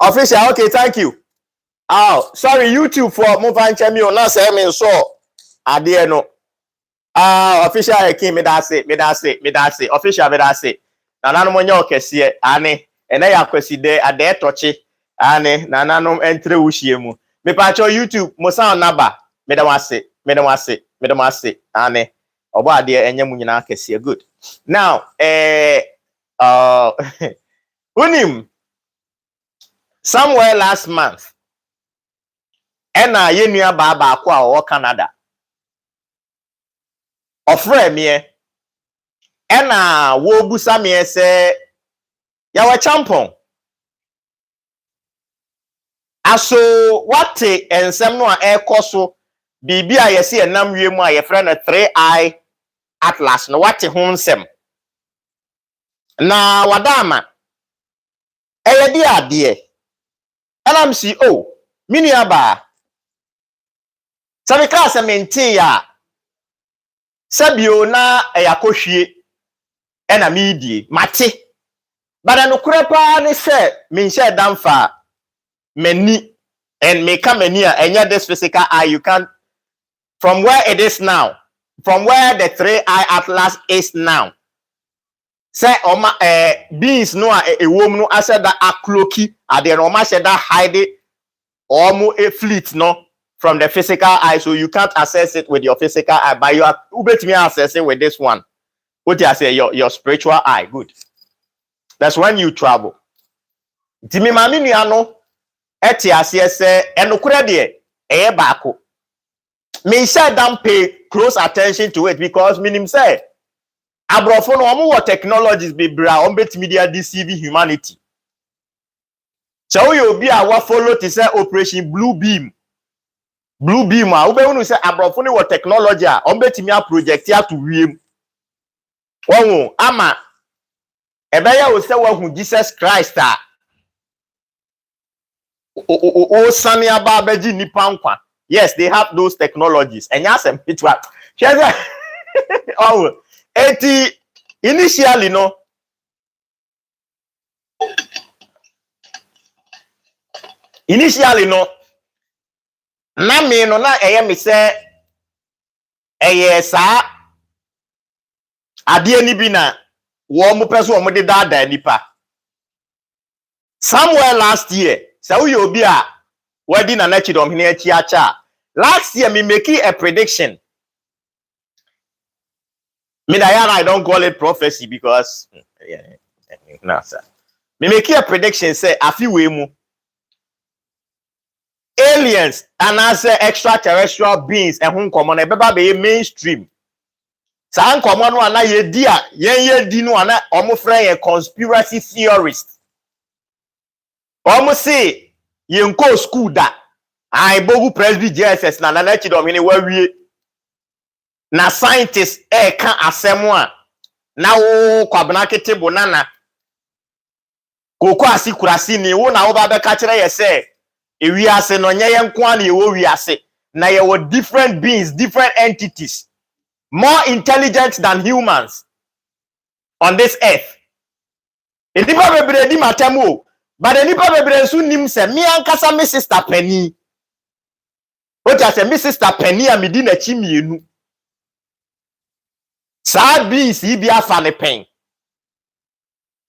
Official, okay, thank you. Oh, sorry, YouTube for move and check me on not say me so. I dare no. Official came me that say. Official me that say. Na nanu mo nya okese ane ene ya kwesi de ade tochi ane na nanu entre wuhie mu. Me pa cho YouTube mo sound naba. Me da wase. Ane obo ade enye mu nyina akese good. Now unim somewhere last month ena yenua baba akwa o Canada ofre me ena wo busa me se ya wa champon aso wate ensem no a ekoso bibi a yesi enam wiemu a ye frɛ no 3IAtlas no wate ho nsem na wadama eyedi ade enam si mini aba sabe class maintain ya sabio na eyakohwie ena media mate bada no kurepa ne se menhye damfa mani and make many and this physical eye you can from where it is now, from where the 3IAtlas is now. Say beings no a woman no I said that a cloaky at the Roma said that hide it almost a fleet no from the physical eye, so you can't access it with your physical eye, but you are able to access it with this one. What I say, your spiritual eye, good. That's when you travel. Timi mami ni ano eti asese enokura de baako. Me say don't pay close attention to it because minim say abrofo no omo technologies be bra on bet media deceive humanity. So you be a follow to say operation blue beam a ube unu say abrofo no technology a on bet me project ya to wiem. Won ama ebeya wo say wo hu Jesus Christ a o sani aba beji nipa nkwa. Yes, they have those technologies. And yes, it was. Oh, initially, no. Na me no na me say sa ade ani bi na wo mo peso wo de dada nipa. Somewhere last year, so you obi a wedding and last year, me making a prediction. I don't call it prophecy because no, sir. Me making a prediction say a few way aliens and as extraterrestrial beings and whom common a be mainstream. San common one na ye dia ye di no ana omo friend conspiracy theorist. Omo say ye nko school da I bogu presby JSS na nachi domini wawie na scientists kan asem a na wo kwabena ketebo nana koko asikurasi ni wo na wo ba be ka kire ye se ewi ase no nye yenko an ye wo wi ase na ye wo different beings, different entities more intelligent than humans on this earth. Edipa bebre di matemu but edipa bebre nsu nim se me ankasa me sister Penny. What I say, my sister Penny a midi na chi mienu. Sa beans yi bia fa ne pen.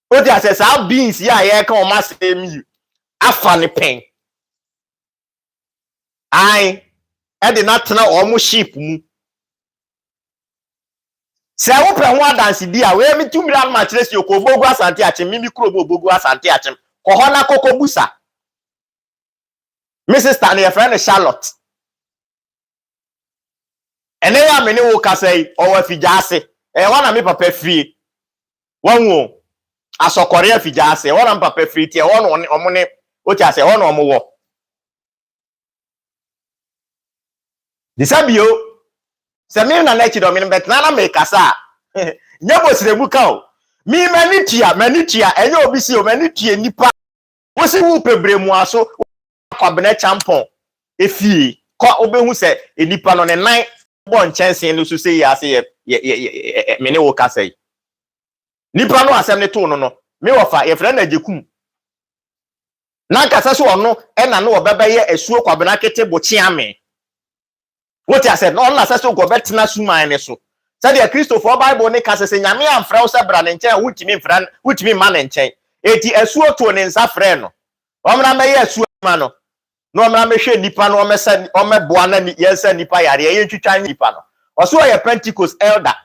What I say, sa beans ya ye kan o ma se mi afa ne pen. Ai e de na tena o mo sheep mu. Se wo pe ho adanse di a we mi 2 million ma kire si okobogu asante ache mimi krobo obogu asante ache. Ko ho na kokobusa. My sister na your friend Charlotte. Ene ya mene wo ka say o afijase wana me papa fie wanwo asokore afijase wana papa fie tie wana omone o cha say wana omowo disabio se me na na chi do me bet na me kasa nyebo sirebu ka o mi manitia enye obi si o manitia nipa wo si wu pebremu aso kwabena champon efie ko obehu se enipa no ne nan bon chance no so say ya say me ne wo ka say nipa no asem ne to no me wo fa ye frɛ na jekum na nkasa so ono na no obebeye asuo kwabena kete bochiame what I said no na say so go betena suman ne so say the Christopher Bible ne ka say nyame amfra wo sebra ne nchen wutimi ma ne nchen eti asuo to ne nsa frɛ no omra meye asuo ma no no omra mehwe nipa no omesa omeboa na yensa nipa yare ye twitwa nipa no oso ye Pentecost elder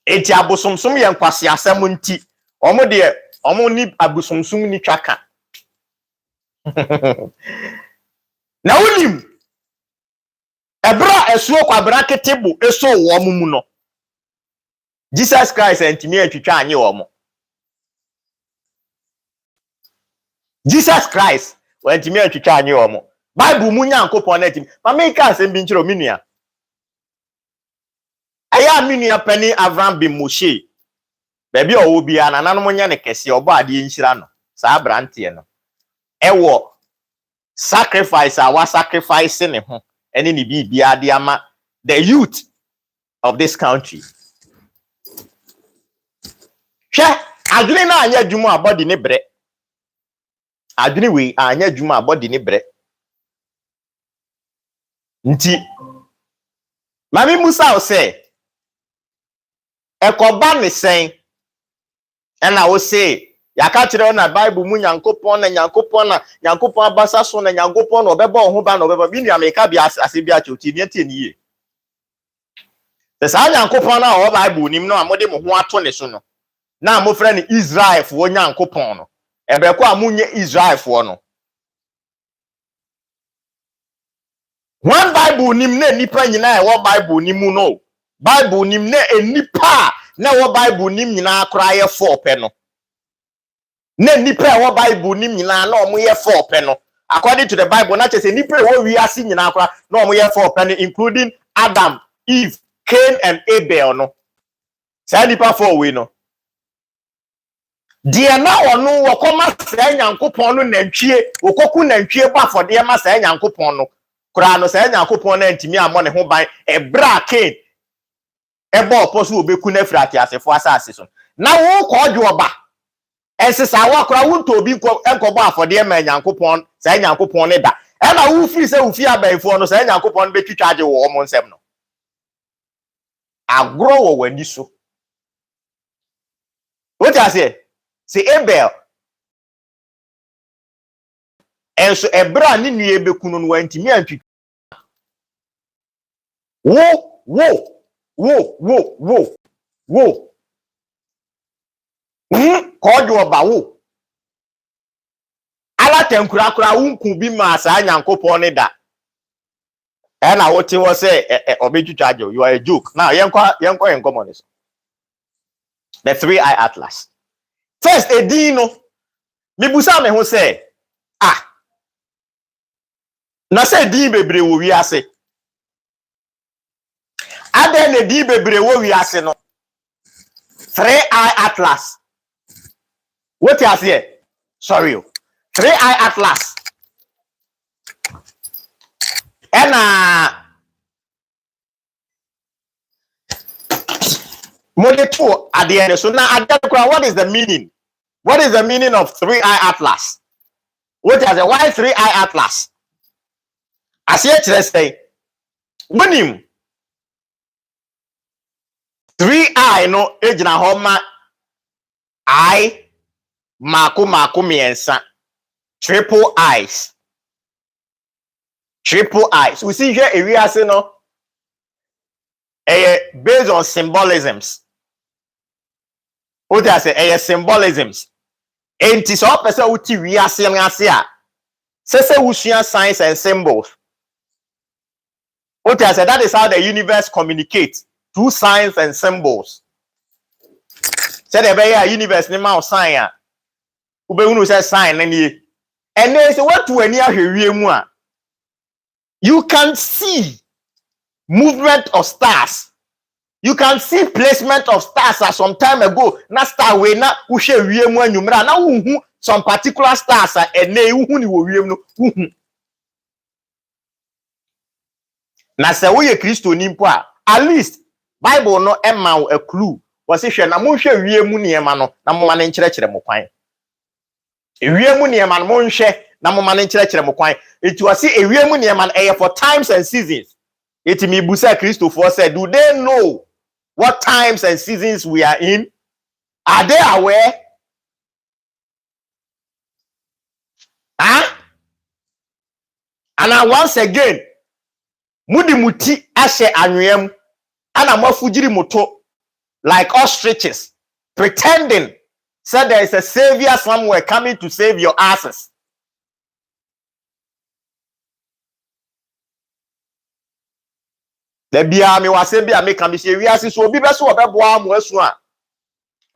eti abosomsom ye nkwase asɛm nti omo de omo ni abosomsom ni twaka na unim ebra esuo kwabra ketebo eso wo mu no Jesus Christ antimi atwitwa anye wo mo Jesus Christ antimi atwitwa anye wo mo Bible mu nyankopon na atimi ma me ka asem bi nkyero minua aya minua pani Abraham bin Moshe baby owo bia na nanom nya ne kese obo ade nhyira no saa brante no ewo sacrifice our sacrifice ne ho ene ni bibia de ama the youth of this country hwe adwene na anya dwuma abodi ne bre adwene we anya dwuma abodi ne bre nti mami musa o se ekoba ne sen ena wo se yaka kire na Bible mu nyankopon na nyankopon abasa so na nyankopon no bebo ho ba no bebo bi nua meka bi ase bi achoti ne tie niye sa nyankopon na o Bible nim no amode mo ho ato ne so no na mo frɛ ne Israel fo nyankopon no ebreko amunye Israel fo no one Bible nim na nipa nyina e wo Bible nim no Bible nim na enipa na wo Bible nim nyina akora ye 4 pe no na nipa wo Bible nim nyina na omo ye 4 pe no according to the Bible na chese nipa wo wi ase nyina akora na omo ye 4 pe no including Adam, Eve, Cain and Abel no say nipa 4 we no dia na onu wo koma say nyankopon no nantwie okoku nantwie ba fode ma say nyankopon no kura no say nyankopon na ntimi amo ne ho ban ebra Cain ebo oposo obeku na frati asefo asase so na wo ko dwoba ensesa wa kura wunto obi enkobo afode ma nyankopon say nyankopon ne da e na wo firi say wo fi abaifo no say nyankopon betwitwa age wo mo nsem no agro wo wani so what I say Abel enso ebra ni nue bekunu no wantimi antwi wo kojo oba wo ala tenkura wunku bi ma sa nyankopon ne da e na wote wo say obetwitwa age you are a joke now yenko money so the 3IAtlas first edino mibusa me ho say na say di bebre wo wi ase ade ne di bebre wo wi ase no 3IAtlas what you say sorry 3IAtlas ena monitor at the end so now what is the meaning of 3IAtlas what you say why 3IAtlas as yet let's say monim 3I no ejina homa I mako miensa triple I's we see here area say no based on symbolisms what I say symbolisms enti so person uti wi ase ngase a say usua signs and symbols what I say that is how the universe communicates through signs and symbols say the be universe ni ma sign a ubehunu say sign na nie and then say what to ani ahwewie mu a you can see movement of stars. You can see placement of stars as some time ago. Na star we na uhwe wiem anwumra na uhu some particular stars ene uhu ni wo wiem no uhu. Na se wo ye Kristo ni mpo a at least Bible no emma a clue. Was hwe na mo hwe wiem niema no na mo ma ne nkyerɛkyerɛ mo kwan. Ewiemu niyema no monhwe na mo mane nkyerɛkyerɛ mo kwan. It was say ewiemu niyema no for times and seasons. It me busa Christopher said, do they know what times and seasons we are in? Are they aware? Huh? And now once again, mudi muti ashe anwem ana mafujiri moto like ostriches, pretending said there is a savior somewhere coming to save your asses. The bia me wase bia me kan she wiase so obi beso obeboa mo asu a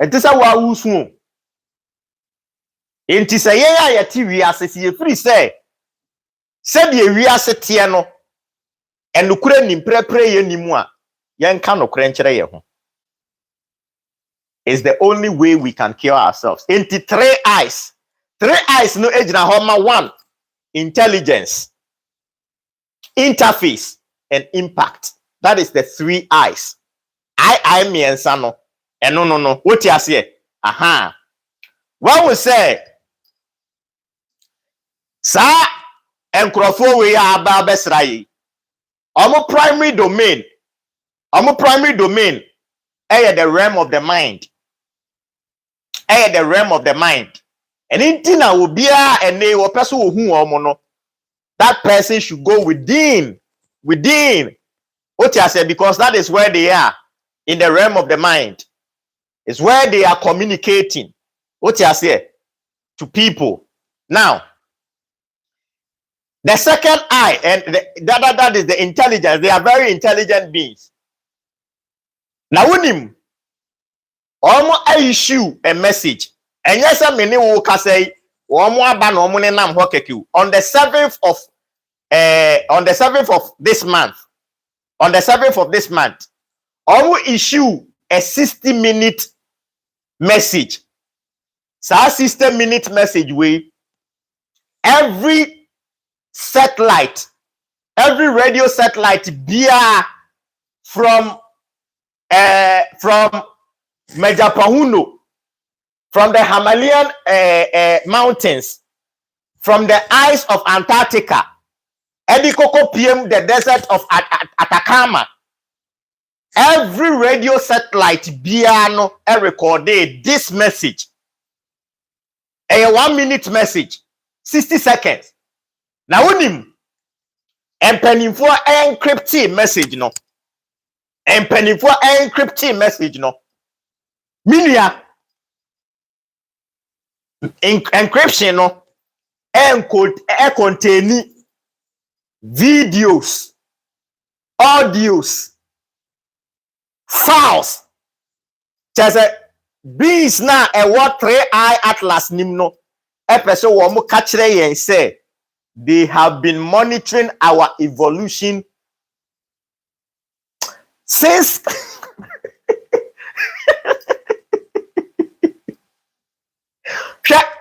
entisa wa wusu entisa ye ya yati wiase si efiri se de wiase tie no enukure nimprepre ye nimu a yenka nokure nkyere ye ho is the only way we can cure ourselves. Into 3 eyes no ejina ho ma 1 intelligence, interface and impact. That is the 3 eyes. I miensa no. No. What you say? Aha. What we say? Sa enkrofo we aba besra yi. Omo primary domain. The realm of the mind. The realm of the mind. And inti na obia ene wo person wo hu omo no. That person should go within. What you say? Because that is where they are in the realm of the mind. It's where they are communicating. What you say to people. Now, the second eye, and that is the intelligence. They are very intelligent beings. Now, unim, almost I issue a message. And yes, I mean, we can say, on the 7th of this month. On the 7th of this month, I will issue a 60-minute message. So, 60-minute message way, every radio satellite via from Mejapahuno, from the Himalayan mountains, from the ice of Antarctica, Edikoko PM, the desert of Atacama. Every radio satellite biano recorded this message. A 1-minute message, 60 seconds. Now unim and penny for encrypted message no. And penny for encrypted message no. Minia encryption no encode contain videos, audios, files. Just a bees now a what 3IAtlas nimno. Episode wo mo kachire yen say they have been monitoring our evolution since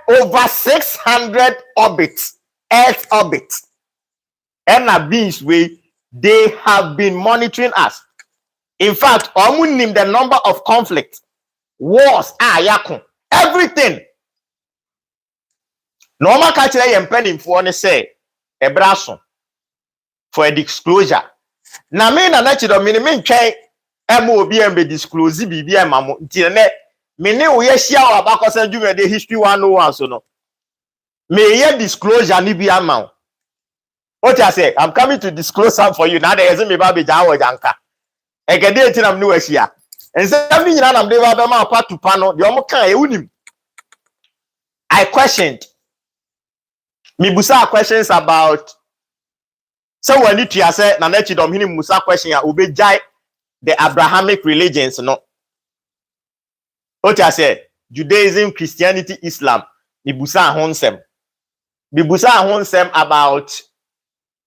over 600 orbits, Earth orbits. And beings way they have been monitoring us. In fact, omunim the number of conflicts, wars, everything. Normal culture yempeni for ne say ebraso for a disclosure. Na me na chido me ntwen obi be disclose bibi emamo nti ne me ne wo ye hia wa bakosa dwuma de history 101 so no. Me ye disclosure ni bi ama. What I say, I'm coming to disclose something for you. Now there isn't me baby jawo janka. Egede enti nam no ahia. Ense mi nyina nam de ba ma part to pano, de omo kan e unim. I questioned. Me busa questions about so when you say na nachi dom hini musa question ya obejai the Abrahamic religions no. What I say, Judaism, Christianity, Islam. Me busa honsem. Me busa honsem about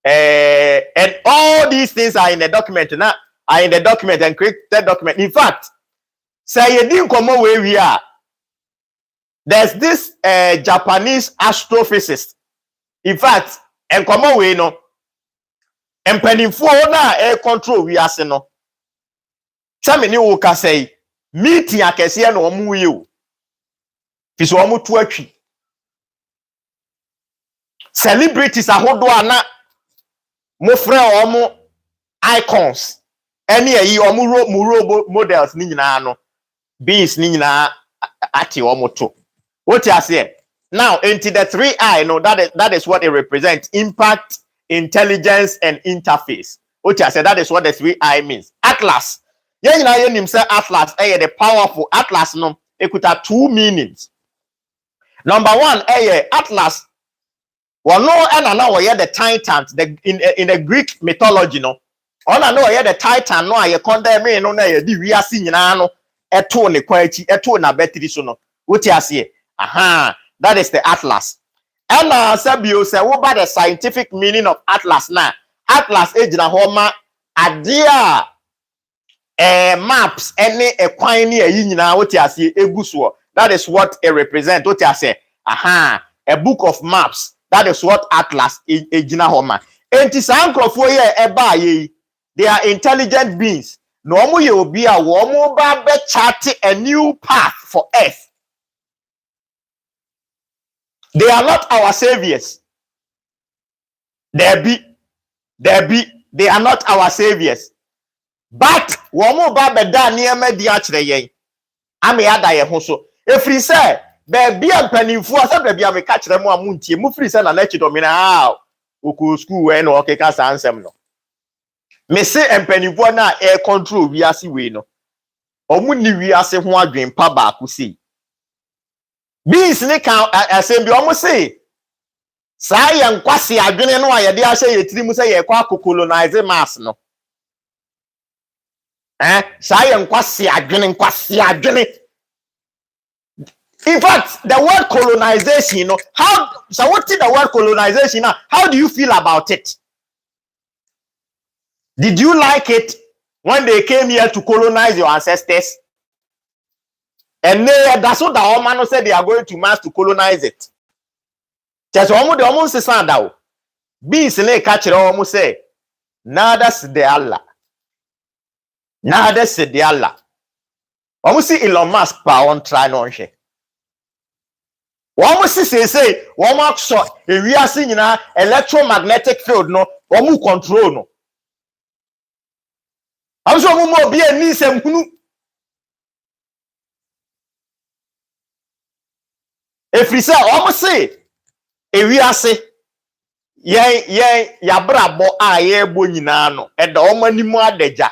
and all these things are in the document now, are in the document and create that document. In fact, say you didn't come where we are. There's this Japanese astrophysicist. In fact, and come away no. And penny for na air control we are no. Some many will say meeting a kesi no mu you. Fiso mu tuachi. celebrities ahodo ana mo frɛ omo icons any ayi omo role models ni nyina no beings ni nyina ati omo to what you say now into the 3I no that is what it represents: impact, intelligence, and interface. What you say that is what the 3I means. Atlas yeah nyina ye nim say Atlas the powerful Atlas no it could have two meanings. Number one Atlas well no and now the Titans in the Greek mythology no on I know the Titan no I condemn me no na ye di wiase nyina no eto ne kwachi eto na betri so no what you say aha that is the Atlas. And sabio say what about the scientific meaning of Atlas na Atlas ejina ho ma ade a maps any ekwan ne ayi nyina what you say eguso that is what it represent what you say aha a book of maps that is what Atlas ejina ho ma enti sankrofo ye eba ye they are intelligent beings no omo ye obi a wo mo ba be chart a new path for earth. They are not our saviors. They are not our saviors. But womo ba be da niema di akire yen. Ame ada ye ho so. Efri say be bia mpanimfu asa be bia me ka kire mo amuntie. Mu fri say na na chi domina oku school we no okeka sansem no. Me say mpanimfu na air control wiase we no. Omu ni wiase ho adwen pa ba ku sei. Beans ne kan asem bi omo say saa ye nkwase adwene no aye de ahye ye tiri mu say ye kwa colonize mass no saa ye nkwase adwene. In fact the word colonization no how so what is the word colonization now how do you feel about it? Did you like it when they came here to colonize your ancestors? And that's what the Oman said they are going to mass to colonize it. Just almost the sound out. Beings ne catch it almost say, nada se de Allah. Nada se de Allah. Almost see Elon Musk pa on try no she. Almost say, almost so we are seeing na electromagnetic field no, almost control no. I'm so more be a nisem kunu. If we say almost say we are say ya brabo a ye bo nyina no e da omanimu adeja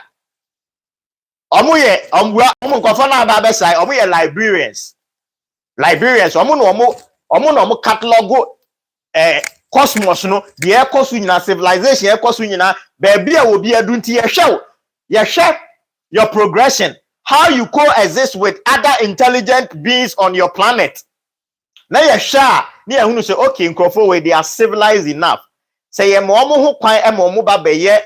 omo ye omo nkofo na ba be sai omo ye librarians omo no catalog cosmos no the ekosu nyina civilization ekosu nyina ba bia wo bia du nti ye hwe your progression how you coexist with other intelligent beings on your planet. Na ye sha ni ehunu say okay nkofo we they are civilized enough say ye mo ho kwan e mo ba be ye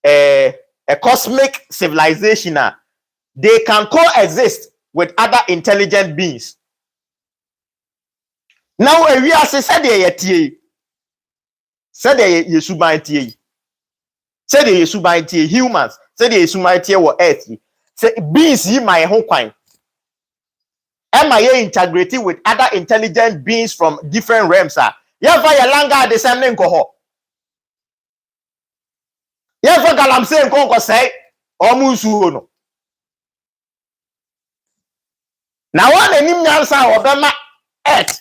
a cosmic civilization they can coexist with other intelligent beings. Now we are said ye tie said ye suban tie said ye suban tie humans said ye suban tie wo earth say beings yi my ho kwan. Am I integrating with other intelligent beings from different realms? Yeah, for your langa the same name ko. Yeah, for galam say ko say omunsu no. Now one enim nyansa obema earth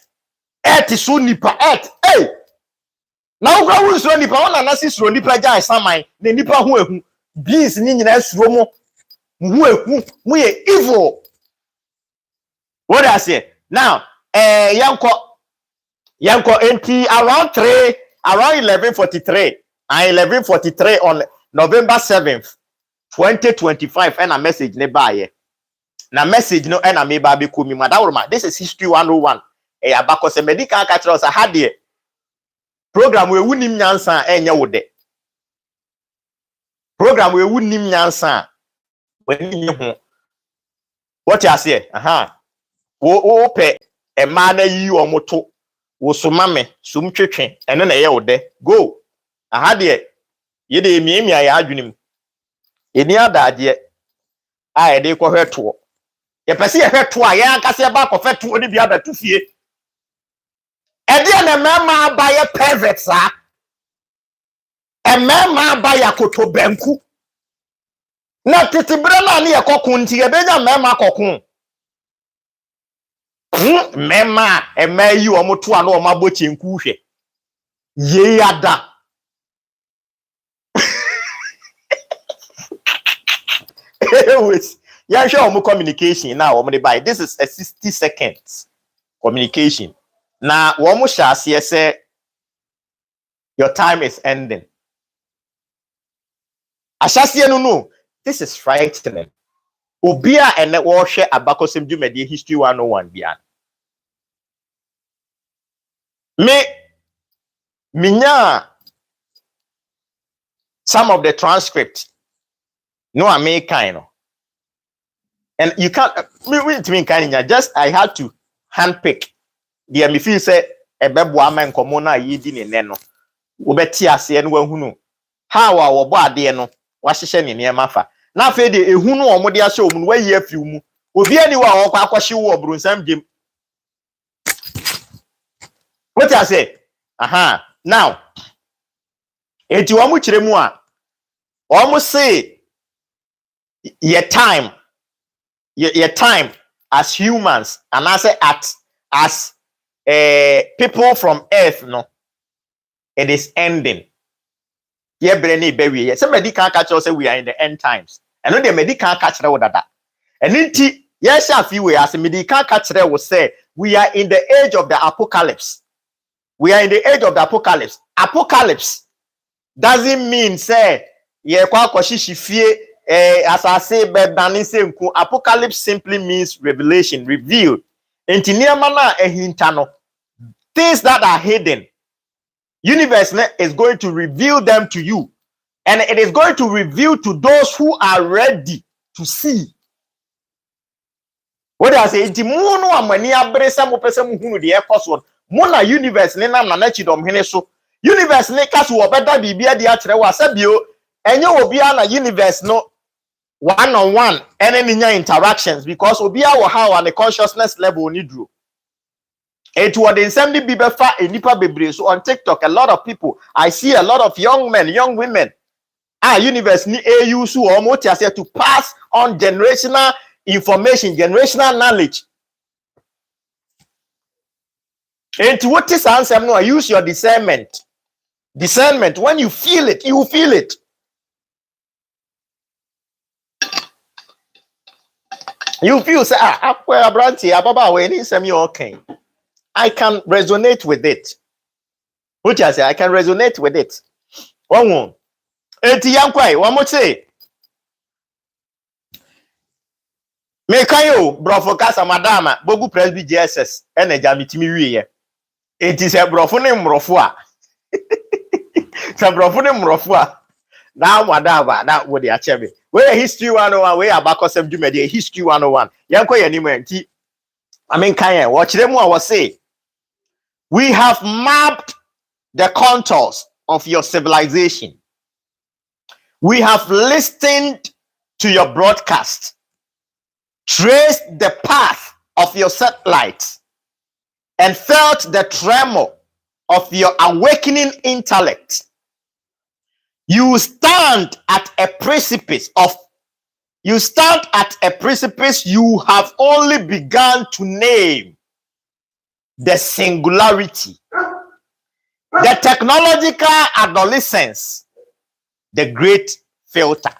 so nipa earth. Hey. Now go wu so nipa one na si so nipa jai saman na nipa ho ehu beings ni nyina suro mo hu ehu mu ye evil. What I say now, yanko empty around 11:43 and 11:43 on November 7th, 2025, and a message nearby. Na message no and a me baby kumi madawroma. This is history 101. Abako se medical catcher us a had program we wunim nyansa enya wode. Program we wunim nyansa when you what you say? Aha. Wo pe e ma na yi omoto wo soma me sum twetwe ene na ye wo de go aha de ye de miemia ya adwenem eni adade a ye de ko hweto ye pese ye hweto a ye ankase ba ko hweto ni bia batu fie dia na mema abaye pervert sa mema abaye koto banku na titibra na ne yakokun nti ye benya mema kokun mema yi omoto a na o mabo chenku hwe ye ada anyways yeah sure omo communication now omo dey buy this is a 60 seconds communication na omo sha ase say your time is ending ashase no this is frightening obia ene wo hwe abakosem dwumade history 101 bia minya some of the transcript no American no and you can't me kind just I had to handpick the me feel say ebebo ama nkomo na yidi ne no wo beti ase no wahunu how a wo bo ade no wahyehyɛ ne niema fa na afa de ehunu omo de ahyɛ omu no wayi afi mu obi ani wa wo kwa akwahye wo brunsam gem what I say now enti wo mu kire mu a omo say your time as humans and as people from earth no it is ending ye brene bewie somebody can catch us say we are in the end times and no the medical catch re wodada and nti yes afi we as medical catch re wo say we are in the age of the apocalypse apocalypse doesn't mean say ye kwa kwashishi fie as I say nku apocalypse simply means revelation revealed enti niema na ehinta no things that are hidden universe is going to reveal them to you and it is going to reveal to those who are ready to see what I say enti mu no amani abresa mo pese mu hunu de ekoso mo na universe ne nam na chidom hene so universe ne kaso obeda bibia de akere wa sabio enye obia na universe no one-on-one any interactions because obia wo how and the consciousness level ni duro it was in some be befa enipa bebre so on TikTok a lot of people I see a lot of young men young women universe ni use almost to pass on generational information generational knowledge and what is answer no use your discernment when you feel it you feel it. You feel say akwa branti ababa we ni sem you okay. I can resonate with it. What you say I can resonate with it. One. Enti yankwai one more say. Me kayo brofo kasa madama bogu presby JSS eneja mitimi wiye. Enti se brofo ne mrofo a. Se brofo ne mrofo a. Na madaba na wo de achebe. Where history 101 where abakosem dwumade history 101 yanko yanimo enti amenkan watch them what say we have mapped the contours of your civilization, we have listened to your broadcast, traced the path of your satellites and felt the tremor of your awakening intellect. You stand at a precipice you have only begun to name the singularity, the technological adolescence, the great filter.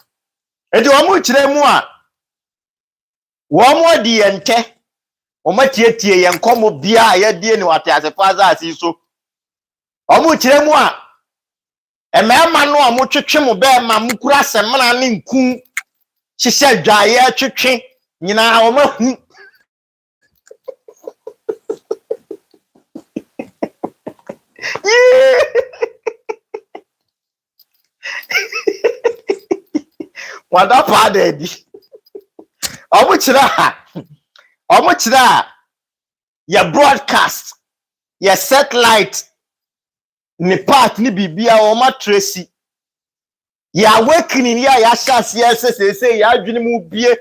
Eti omu chire mu a womo di ente omo tietie ye nkomo bia ye die ni wate asefaza asiso omu chire mu a emema no a motwetwe mo be ma mukura semana ne nku hihye dwaye twetwe nyina o mahu wada pa dedi omu chira ya broadcast ya satellite ni part ni bibia o ma tracy ya awakening ya shase say ya adwene mu bie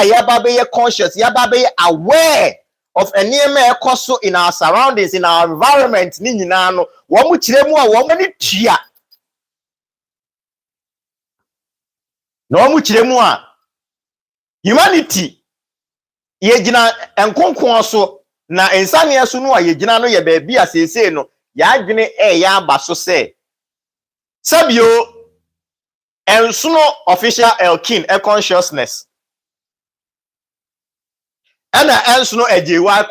ya ba be conscious ya ba be aware of enema ekoso in our surroundings, in our environment, ni nyina no, wo mu kire mu a wo mani tua. Na wo mu kire mu a humanity ye gina enkonkon so na ensane so no a ye gina no ye ba bia sesei no ya adwene ya aba so se sabio ensono official elkin consciousness ana ensono ejewa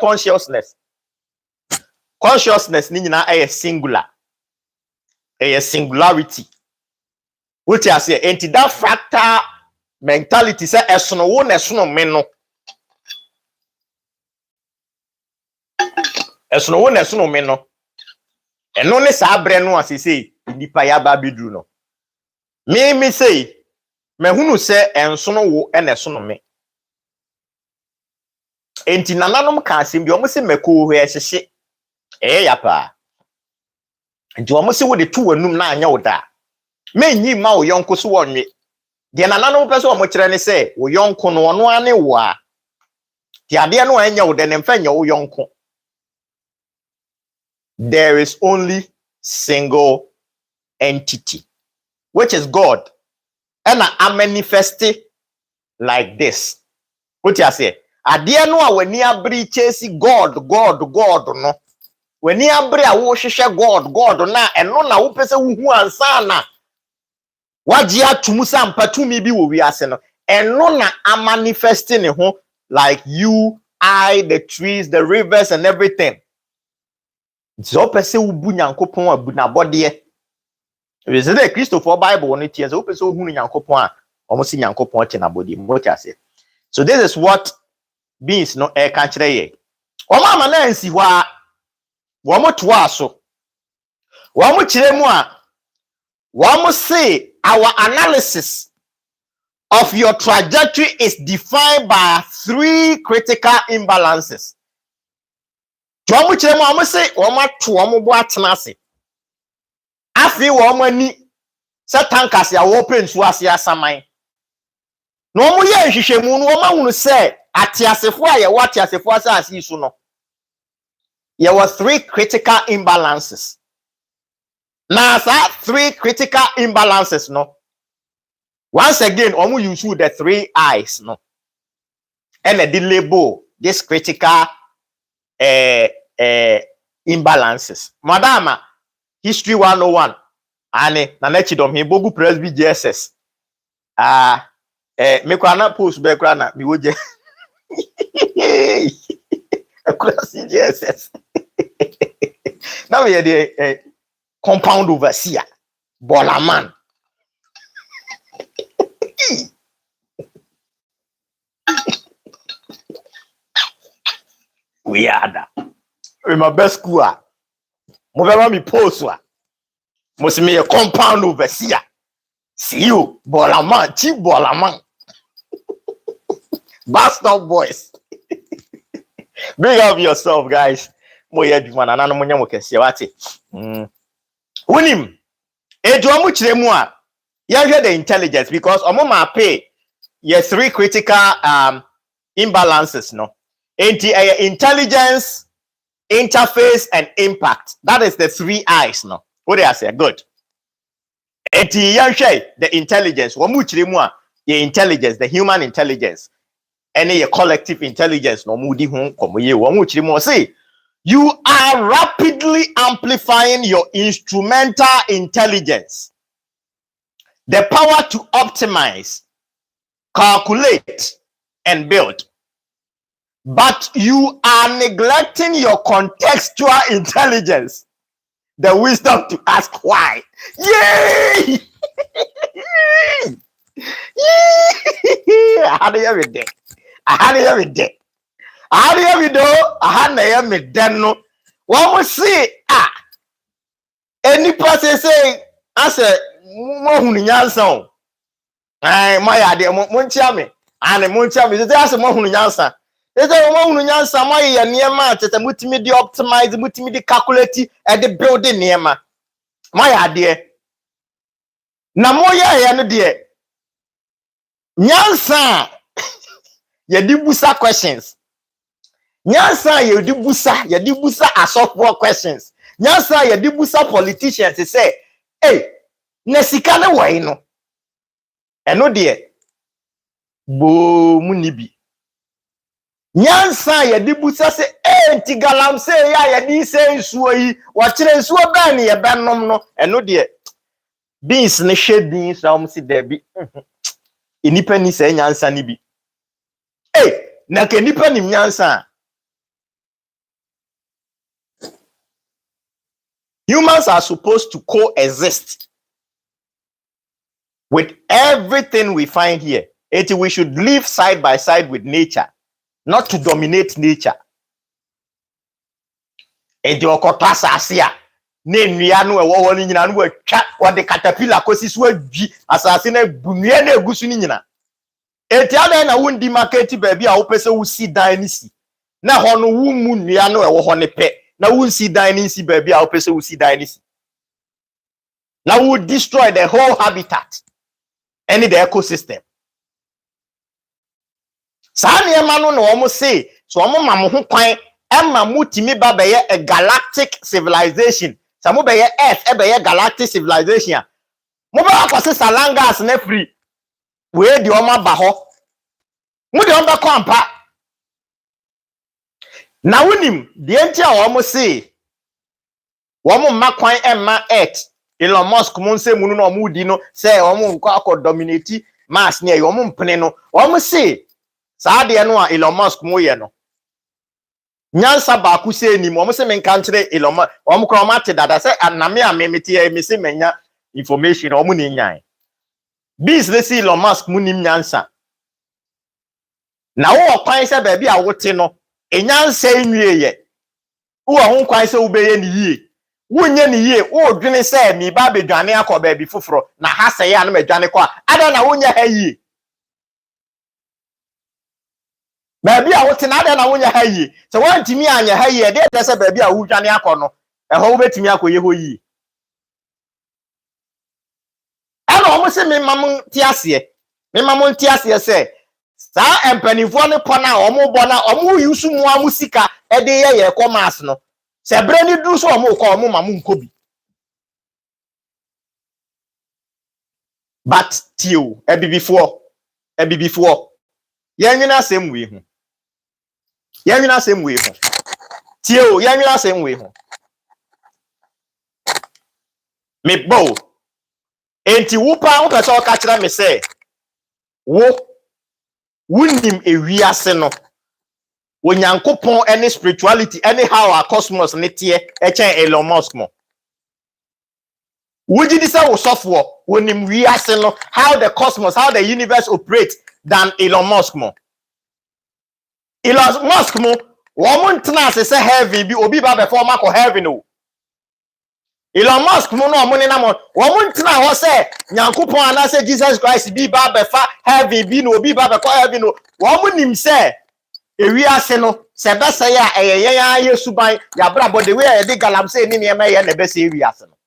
consciousness ni nyina singular singularity which I say enti that fractal mentality say esono wo na esono me no esono wo na esono me no eno ne sa abre no asese nipa ya ba bidru no me say me hunu se ensono wo na esono me enti nananom ka asem bi omo se meko ho ehye ya pa enti omo se wo de tu wanum na anya wo da me nyi ma wo yonko so wonwe de nananom pese omo kire ne se wo yonko no ono ane wo a ti ade no anya wo de ne mfa nya wo yonko. There is only single entity, which is God. And I manifest it like this. What you say? Ade no a wani abri chase God no. Wani abri a wo hwehwe God na eno na wo pese wo hu ansa na waji atumu sampa tumi bi wo wiase no. Eno na a manifesting ho like you, I, the trees, the rivers and everything. So pese ubu nyankopon abu na bode we say the Christopher Bible on it so pese hu nyankopon a omosi nyankopon te na bode mo ti ase. So this is what beings no e kan kire ye o mama na nsi ho a wo mo to aso wo mo kire mu a wo mo say our analysis of your trajectory is defined by 3 critical imbalances. Twamu kire mu amose wo mato wo bo atenase afi wo mani satankase a wo pensu ase asaman no mo ye hwehwemu no wo mahunu se atiasefo a ye wo atiasefo asase isu no ye were 3 critical imbalances. Now that 3 critical imbalances no once again omo use the 3 I's no and the label this critical imbalances. Madama history 101 ane na nechidom he bogu presby JSS me kwa na post be kwa na mi woje class JSS na we the compound overseer Bolaman we are that in my best school mo be me post wa mo se me compound overseer see you Bolaman chief Bolaman bastard boys. Big up yourself guys mo ye dwuma na nanom nya mo kese wate wonim edu amu kire mu a ya hwe the intelligence because omo ma pay ye 3 critical imbalances no enti intelligence, interface and impact. That is the 3 I's no. What they say good. Enti ya hwe the intelligence wo mu kire mu a ye intelligence, the human intelligence and a collective intelligence no mudi ho komo ye wo mu kire mu say you are rapidly amplifying your instrumental intelligence, the power to optimize, calculate and build, but you are neglecting your contextual intelligence, the wisdom to ask why. Yay! I had it every day. I had it every day. I had it every day. I had it every day. No, what we see? Any person say, I said, "Mo hunu nyansa." My idea, mo ntia me. Ane mo ntia me. Say, I said, "Mo hunu nyansa." They say, "Mo hunu nyansa." Mo ye niema tete mutimi di optimize, mutimi di calculate, e di build niema. My idea. Na mo ye no de. Nyansa. Ye di busa questions. Nyansa ye di busa asofo questions. Nyansa ye di busa politicians say, hey, na sika na wai no. Eno de bo mu ni bi. Nyansa ye di busa say, hey, nti galamse ya ye di se nsuo yi, wa kire nsuo ba ni ye benom no. Eno de beans ne hwe beans am si da bi. Enipa ni se nyansa ni bi. Hey, na ke nipa ni nyansa. Humans are supposed to coexist with everything we find here. We should live side by side with nature, not to dominate nature. Okotasa asia ne nnua no ewo wo ni nyina no atwa wo de caterpillar kosi so adwi asase na bunua na egusu ni nyina. Ada na wundi market ba bia wo pese wo si dan ni si. Na ho no wu mu nnua no ewo ho ne pe. Na won si dan ni si ba bia wo pese wo si dan ni si. Now we destroy the whole habitat and the ecosystem. Sani emanu no omo say so omo mamu ho kwan emma mutimi ba be a galactic civilization. Samu be earth e be galactic civilization. Mo ba kwase salangas na free. We di omo ba ho. Mo di omo ko ampa. Na wonim de entia omo say omo makwan emma earth. Elon Musk mun se munu no mu di no say omo nko akọ dominate Mars ne omo mpene no omo se saa de no a Elon Musk mu ye no nyansa ba ku se ni omo se men kan kire Elon Musk omo kro mate dada say aname a memete e me se menya information omo ne nyan business Elon Musk mu nim nyansa na wo kwan se ba bi a wote no enyansa enwie ye wo ho kwan se wo be ye ni yie wunye ni ye wo dwene se mi ba be dwane akoba bi foforo na ha se ya na me dwane kwa ada na wunye ha yie ba bi a wote na ada na wunye ha yie se wantimi anya ha yie de se ba bi a wo dwane akọ no ho wo betimi akoye ho yie ana omo se me mam tiase se sa empanifo ne pona omo bona omo yusu mu amusika e de ye commerce no se bre ni du so omo ko omo mamu nkobi but tio ebibifo yanwina asem we hu tio yanwina asem we hu me bo enti wupa wo pese o ka kira me se wo wunim ewiase no Onyankopon any spirituality anyhow our cosmos ne tie echen Elon Musk mo would you say wo software wonim wiase no how the cosmos how the universe operates than Elon Musk mo Elon Musk mo wo mo ntena se heaven bi obi ba be form akọ heaven o Elon Musk mo no mo ne na mo wo mo ntena ho se Nyankopon ana se Jesus Christ bi ba be fa heaven bi no obi ba be ko heaven no wo mo nim se ewiase no se bese ya eyeyan yesuban ya brabo de we de galamse ni ne ema ye na bese ewiase no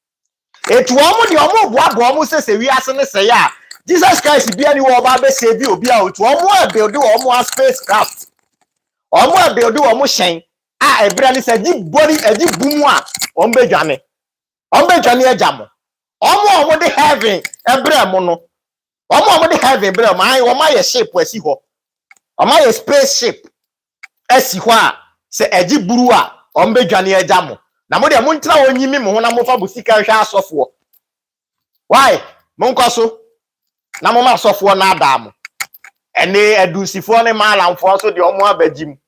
etu omo de omo boabo omo se ewiase ne se ya Jesus Christ bia ni wo ba bese bi obi a otu omo e build omo a spacecraft omo e build omo hyen a ebra ni se di body edi bumu a omo bedwane ejamo omo de heaven ebra mo no omo de heaven ebra mo ai omo ye ship wasi ho omo ye spaceship esi ho a se eji buru a ombedwane ejamo na mo de mo ntra onyimi mo ho na mo fa busika hwa asofo why mo nkoso na mo ma asofo na adam ene adusifo ne malamfo so de omo abagim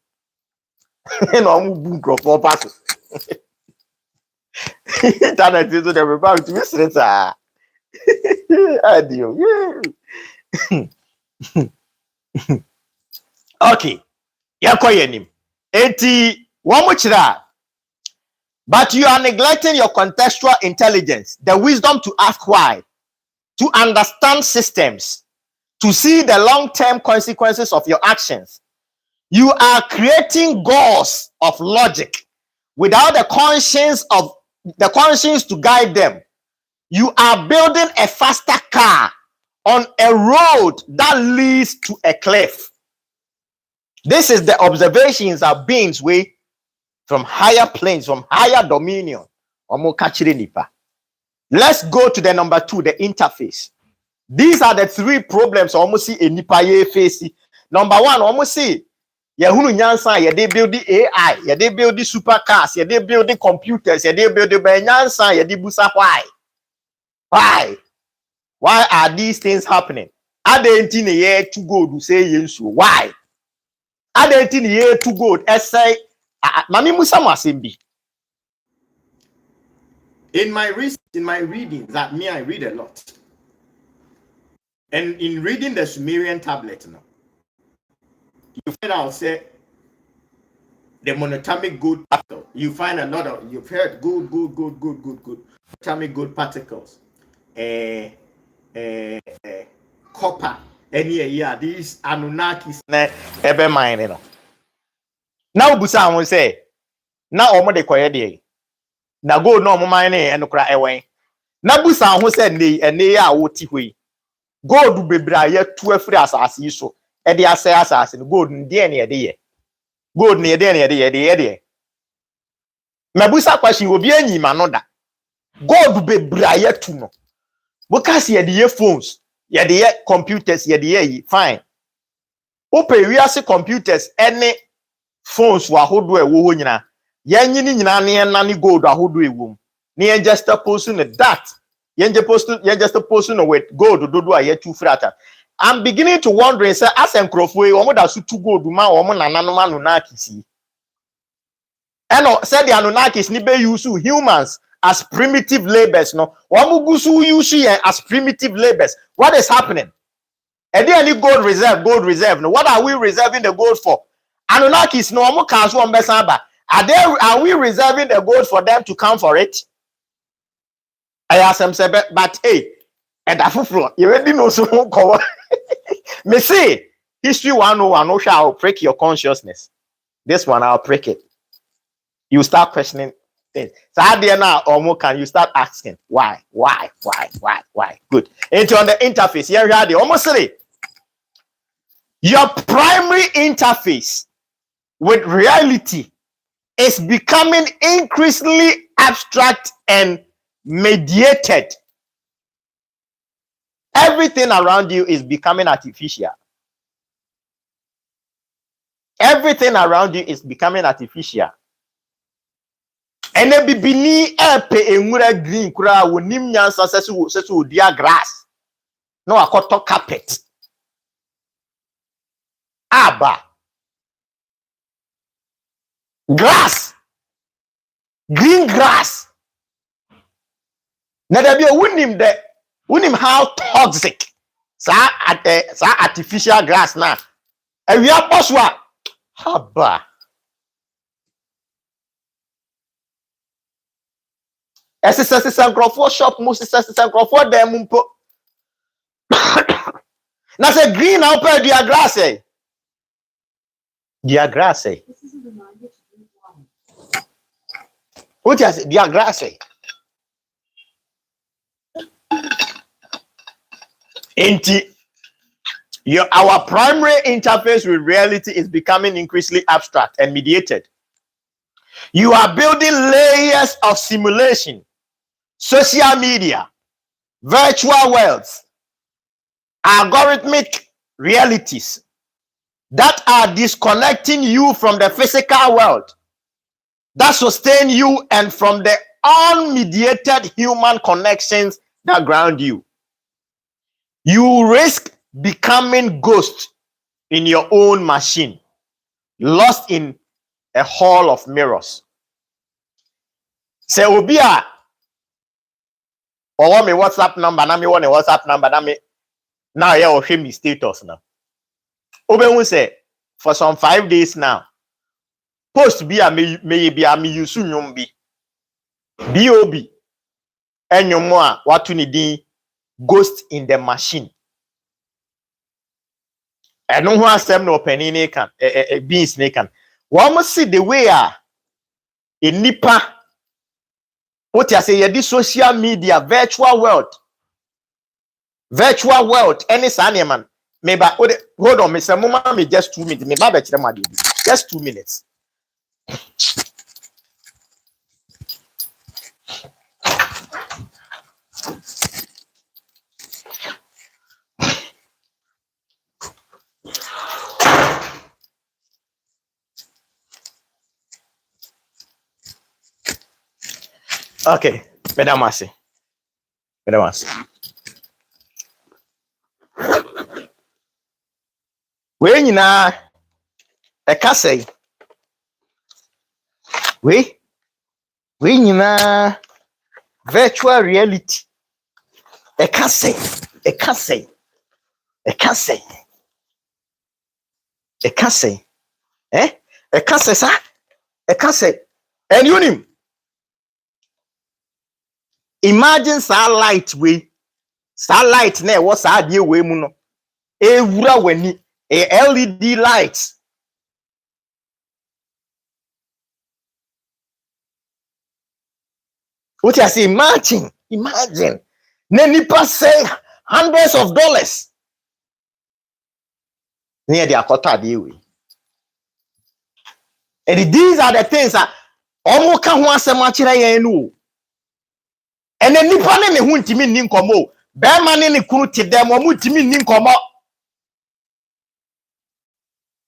na omo bu nkrofo paso internet is the about to miss it adio okay yakoyenim enti womo kira but you are neglecting your contextual intelligence the wisdom to ask why to understand systems to see the long-term consequences of your actions. You are creating goals of logic without the conscience to guide them. You are building a faster car on a road that leads to a cliff. This is the observations of beings way from higher planes, from higher dominion. Let's go to the number 2, the interface. These are the 3 problems almost see a nipa face. Number 1, almost see Yahoo Nyansa, ye they build the AI, ye they build the supercars, ye they build the computers, ye they build the Nyansa, ye they busa why? Why are these things happening? Are they in a year to go to say yes? Why? Are they in a year to go? Essay, Mami Musa Masimbi. In my reading, that me, I read a lot. And in reading the Sumerian tablet now, you find out say the monatomic good particle. You find a lot of, you've heard good monatomic good particles. Copper. Any these Anunnakis ever mine. Now Busa will say, now omo de koye na go no omo mine and kra ewen. Na Busa will say ne ya woti hwe. Gold bebra ye tu afri asase so. E de asase asase no gold ndie ne de ye. Gold ne de ne de. Mabusa kwashi obi anyi ma no da. Gold bebra ye tu no. Because ye de phones, ye de computers, ye de fine. Open we ase computers any phones wa hodo e wo nyina. Ye nyini nyina ne na ne gold ahodo e wom. Ne ye just posting that. Ye just posting with gold dodo a ye tu frata. I'm beginning to wonder say as enkrofo e omo da su tu gold ma omo nananom Anunnakis. Eno said the Anunnakis ni be use humans as primitive labors, no. Wamugusu use as primitive labors. What is happening? And there any gold reserve. No, what are we reserving the gold for? Anunnakis no omo kanso ombesamba. Are we reserving the gold for them to come for it? I ask them say, but hey, and afufro, you already know so much. Me say history 101 no shall break your consciousness. This one I'll break it. You start questioning things. So how there now or can you start asking why? Good. Into on the interface. Here we are the almost say your primary interface with reality is becoming increasingly abstract and mediated. Everything around you is becoming artificial. Everything around you is becoming artificial. And then bibini epe enwura green kura wonim nyansa sesu dia grass no akoto carpet aba grass green grass na there be wonim how toxic sa artificial grass na awia poswa aba SSS Crawford shop most SSS Crawford dem mpo na say green now per dia grass dia grass what is dia grass our primary interface with reality is becoming increasingly abstract and mediated. You are building layers of simulation, social media, virtual worlds, algorithmic realities that are disconnecting you from the physical world, that sustain you, and from the unmediated human connections that ground you. You risk becoming ghost in your own machine, lost in a hall of mirrors. Say Obia or me WhatsApp number, na me want a WhatsApp number, na me now yeah or me status now. Obe will say for some 5 days now. Post be a me be a me yusu nyumbi. BOB and your more what to need ghost in the machine. I don't want them no penny can beans can. One must see the way a nipa what you say this social media virtual world any man maybe hold on, Mr. Mama, me just 2 minutes. Me baba just 2 minutes. Okay, Madam Massey. Madam Massey. We nyina e ka say. We nyina virtual reality. E ka say. E ka say. E ka say. E ka say. Eh? E ka say sa? E ka say. And you nim. Imagine starlight we. Starlight na what sa die we mu no. Ewura wani a LED light. What you say? Imagine. Na nipa say hundreds of dollars. Near the akota dey we. And these are the things that omo ka ho asem a kire yan no. And then nipa ne hu ntimi nni nkomo. Be ma ne ne kunu ti dem omo ntimi nni nkomo.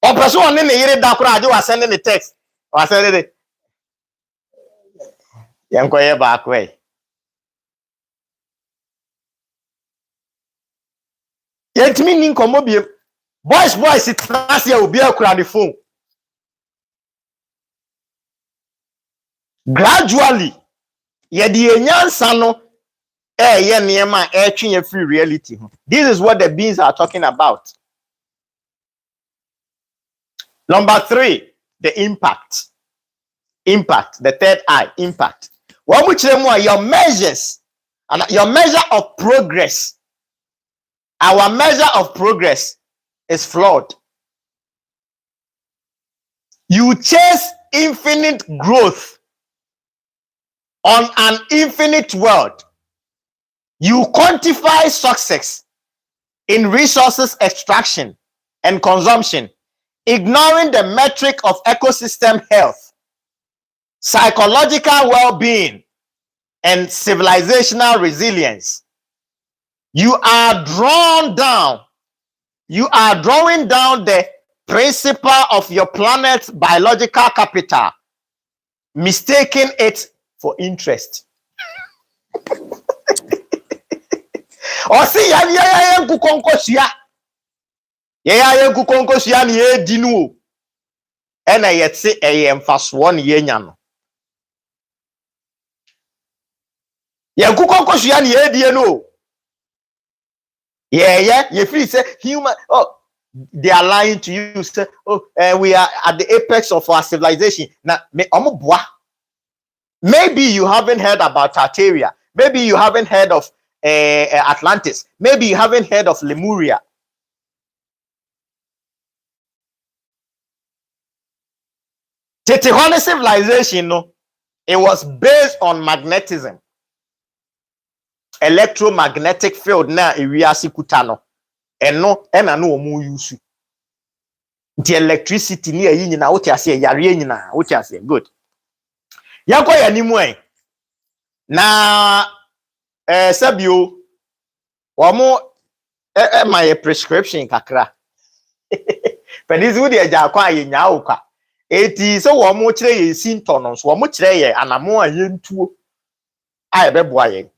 O person ne yire da kura ade wa send the text. Wa send it. Yanko ye ba akwe. Yentimi nni nkomo bi. Boys it last year obi akura the phone. Gradually ye di enyansa no ye niema twe free reality. This is what the beings are talking about. Number 3, the impact. The third I, impact. What which your measures and your measure of progress. Our measure of progress is flawed. You chase infinite growth on an infinite world. You quantify success in resources extraction and consumption, ignoring the metric of ecosystem health, psychological well-being, and civilizational resilience. You are drawing down the principle of your planet's biological capital, mistaking it for interest. O si ya nkukonkosia ni edinu ena yetse emfaso ne yenya no ya nkukonkosia ni edie no you feel say human they are lying to you say we are at the apex of our civilization na me omoboa. Maybe you haven't heard about Tartaria. Maybe you haven't heard of Atlantis. Maybe you haven't heard of Lemuria. Tetehone civilization, no, it was based on magnetism. Electromagnetic field na ewiase kuta no. Eno na no omu use. The electricity ni ayi nyina wote ase yare nyina wote ase good. Yakọ ya nimu na sabio wamo my prescription kakra. Penisi wo de agya kwa yenya okwa. Eti so wamo kire ye sinton so wamo kire ye anamo ayentuo a ebeboa ye.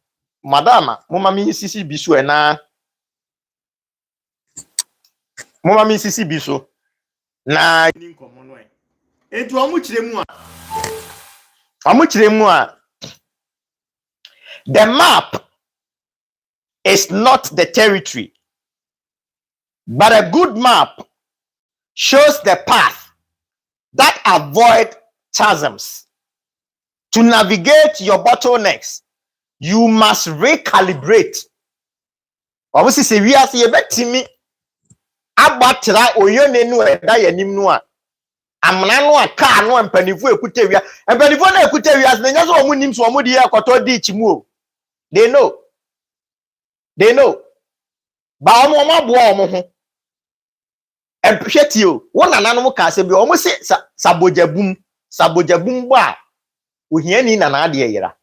Madama mama mi sisi biso na mama mi sisi biso na ni nkomo no eti wamo kire mu a the map is not the territory, but a good map shows the path that avoid chasms. To navigate your bottlenecks, you must recalibrate. Obviously, say we are see betimi abatra oyone nu eda yanim nu a amna nu aka nu empanifu ekute wia empanifu na ekute wia na nya so omu nim so omu de akoto di chimu o. They know ba omu bo omu ho hwet you won nananom ka se bi omo se sabojabum bo a ohiani na na ade yera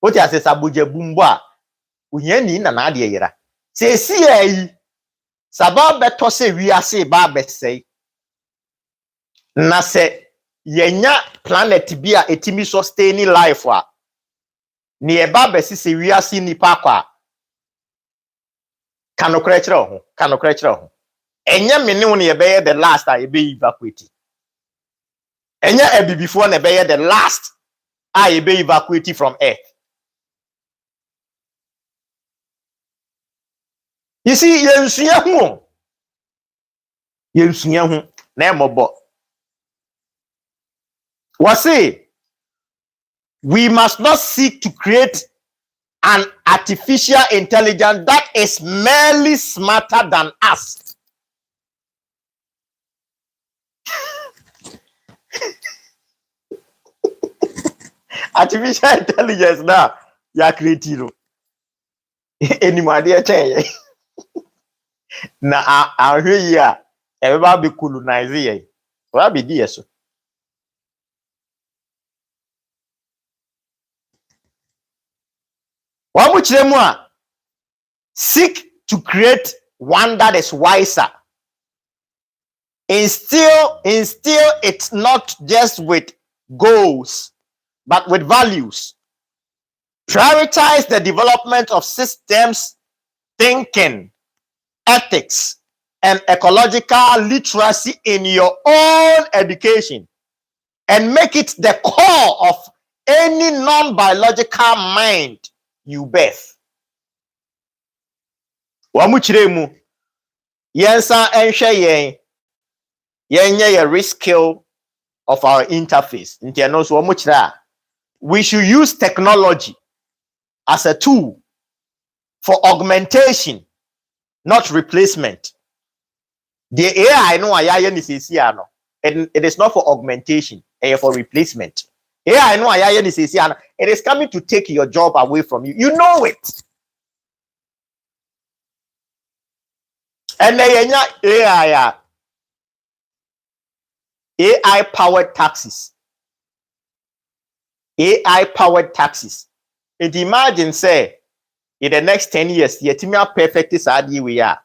what you say sabojabum bo a ohiani na na ade yera se si ayi saba beto se wiase ba besei na se yenya planet bi a etimi sustaining life a ne eba besi se wiase nipa kwa kanokre kire ho enye mene wo ne yebeye the last a ebe evacuate enye ebibifo na ebeye the last a ebe evacuate from earth. You see yensuya hu na emobo wase we must not seek to create an artificial intelligence that is merely smarter than us. Artificial intelligence now ya create anybody change na ahwe yi a eba be colonize ye wa be di eso. Wa mu kire mu a seek to create one that is wiser. Instill it not just with goals but with values. Prioritize the development of systems thinking, ethics, and ecological literacy in your own education and make it the core of any non-biological mind you birth. Wamuchiremu yensa enhwe yenye a reskill of our interface. Ntiano so wamuchira we should use technology as a tool for augmentation, not replacement. The AI no ayaye ni sesi ano. It is not for augmentation, for replacement. AI no ayaye ni sesi ano. It is coming to take your job away from you. You know it. And AI powered taxis. AI powered taxis. And imagine say in the next 10 years, yetimia perfect is adi we are.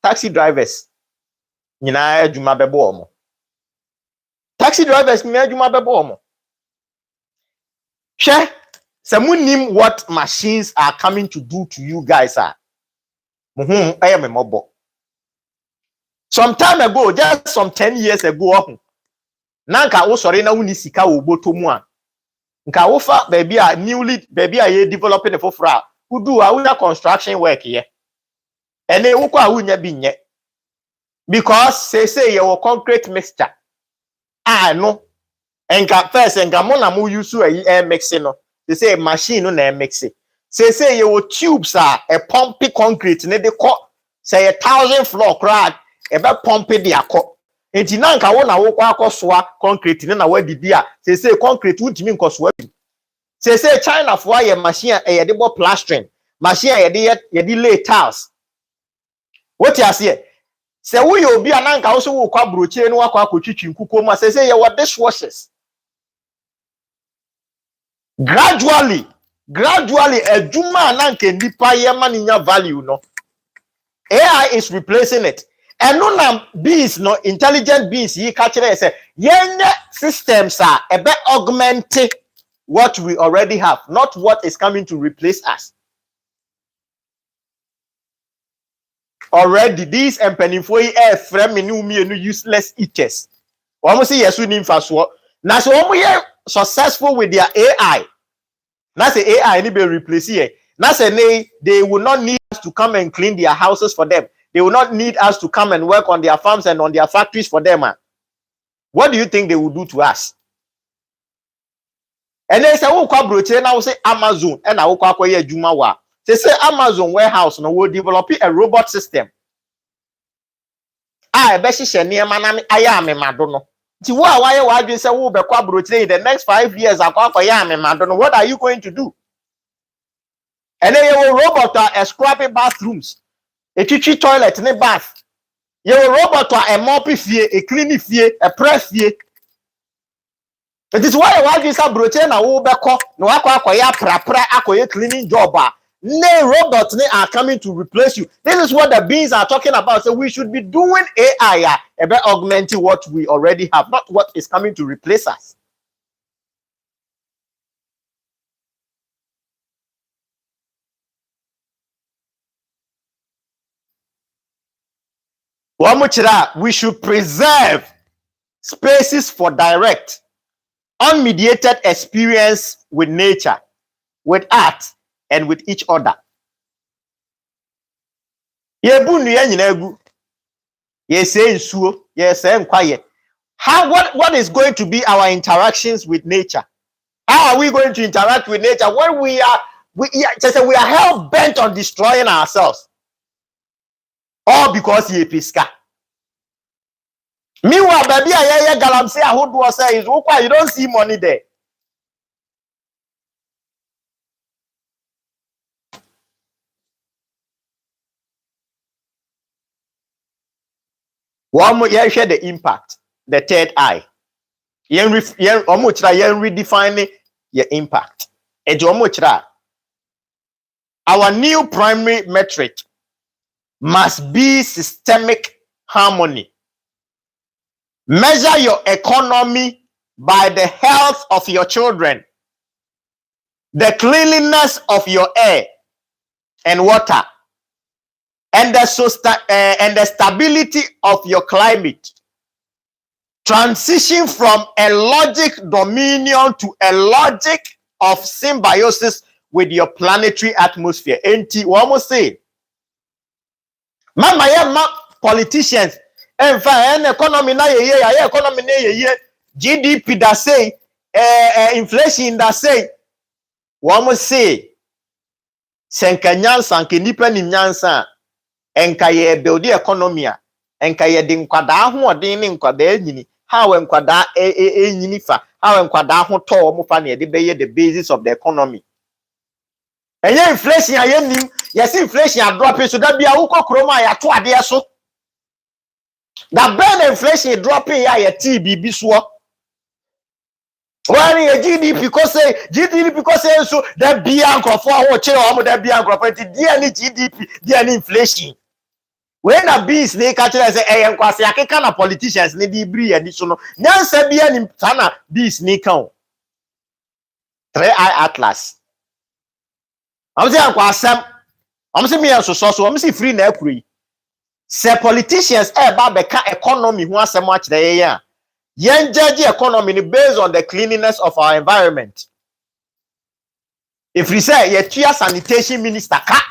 Taxi drivers. Nyina adwuma bebo omo. Taxi drivers nyina adwuma bebo omo. She samunim what machines are coming to do to you guys are. I am a mobo. Some time ago, just some 10 years ago, nanka wo sori na wuni sika wo boto mu a. Nka wo fa baby a ye developing the fofra. Who do a construction work here. And they wo kwa wunya binye. Because say you concrete mixture. No. Enka first enka mo na mo use air mixing no. They say machine no na mix it. Say you tubes are a pumpy concrete ne de ko say 1,000 floor crowd e be pumpy de akọ. Enti na nka wo na wo kwa akosoa concrete ne na wadidi a say concrete wuntimi nkosoa bi. Say China for a machine e de bo plastering. Machine ye de lay tiles. What you say? Say we obi ananka wo so wo kwa brochire no wakwa akotwitwi nkuko ma say ye what dishwashers. Gradually adwuma ananka nipa ye ma nya value no. AI is replacing it. And no na beings no intelligent beings yi ka kire say yenye systems are ebe augment what we already have, not what is coming to replace us. Already these empanifo yi frame me useless eaters. Almost say yesu ni mfaso. Na so omo ye successful with their AI. Na say AI ni be replace here. Na say they will not need us to come and clean their houses for them. They will not need us to come and work on their farms and on their factories for them. What do you think they will do to us? And they say, "Oh, kwa now say Amazon and I will kwa ye juma wa." They say Amazon warehouse no will develop a robot system. Beshi sheni na mi aya me madono. Ti wo awaye wa adwen say wo be kwa in the next 5 years akwa ya me madono. What are you going to do? And then you will robot scrubbing bathrooms. A chichi toilet in a bath. You robot a mop fie, a clean fie, a press fie. It is why I want to broche na wo beko no akoya prapra akoye cleaning job. No robots are coming to replace you. This is what the beings are talking about. So we should be doing AI about augmenting what we already have, not what is coming to replace us. We should preserve spaces for direct, unmediated experience with nature, with art, and with each other. What is going to be our interactions with nature? How are we going to interact with nature when we are hell bent on destroying ourselves? All because ye piska. Meanwhile, baby, galamsey ahodo say is you don't see money there. One share the impact, the third eye. Redefining your impact. Our new primary metric must be systemic harmony. Measure your economy by the health of your children, the cleanliness of your air and water, and the stability of your climate. Transition from a logic dominion to a logic of symbiosis with your planetary atmosphere. Enti wamo say, mama politicians, economy na ye economy na ye GDP that say, inflation that say, wamo say, senka nyansa nke nipa ni nyansa enka ye build the economy a enka ye de nkwada ahoɔden ne nkwada anyini how nkwada anyini fa how nkwada ahotɔ mo fa na ye de beye the basis of the economy. Enye inflation ayenim yes inflation a drop so da bia wukɔ kroma ya to ade so da ben inflation dropping ya ye TBB so when your GDP because so that be for what that be the GDP the inflation. When a bees they catch say eh nkwase akeka na politicians ne di bri adi so no nyansa bia ni sana bees ne kan 3IAtlas. I'm say nkwasam I'm say me so I'm say free na akuri. Say politicians ba beka economy ho asem a kire ya. Yen judge economy based on the cleanliness of our environment. If we say ye tua sanitation minister ka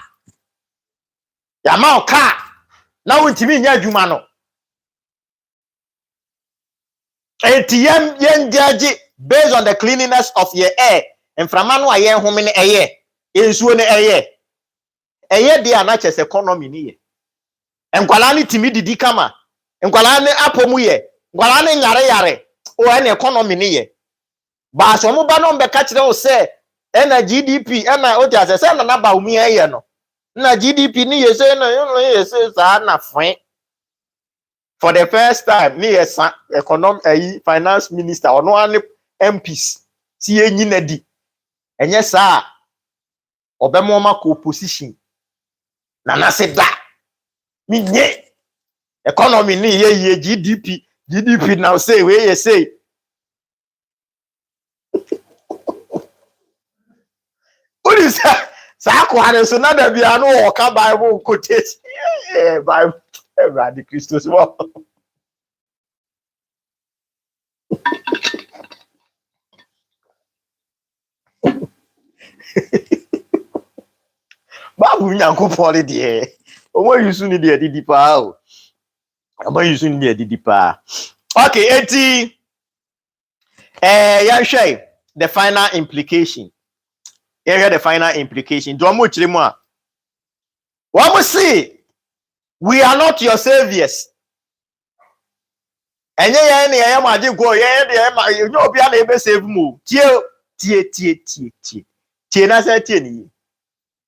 ya ma ka na wontimi nya adwuma no enti yen judge based on the cleanliness of your air enframa no aye home ne eye ensuo ne eye dey na chese economy ni ye enkwala ni timi didi kama enkwala ni apomu ye enkwala ni yare o na economy ni ye ba so mo ba no be ka kire o say na GDP na o ti ase say na ba umi eye no na GDP ni ye say no ye say sa na fine. For the first time ni economic finance minister ono ane MPs si enyi na di enye sa obemo ma ko opposition na se da mi nye economy ni ye GDP now say we ye say what is that? Sakwa so na da bia no o ka Bible quotation Bible Brady Christos mo Babu nyankopon de omo yusu ni de didi pa o omo yusu ni de didi pa. Okay, eti ya hwe the final implication. Here the final implication. Do mo chire mu a what we see, we are not your saviors. Enye ye ne ye maji go ye de ma you obi a na ebe save mu. Tie na say tie ni.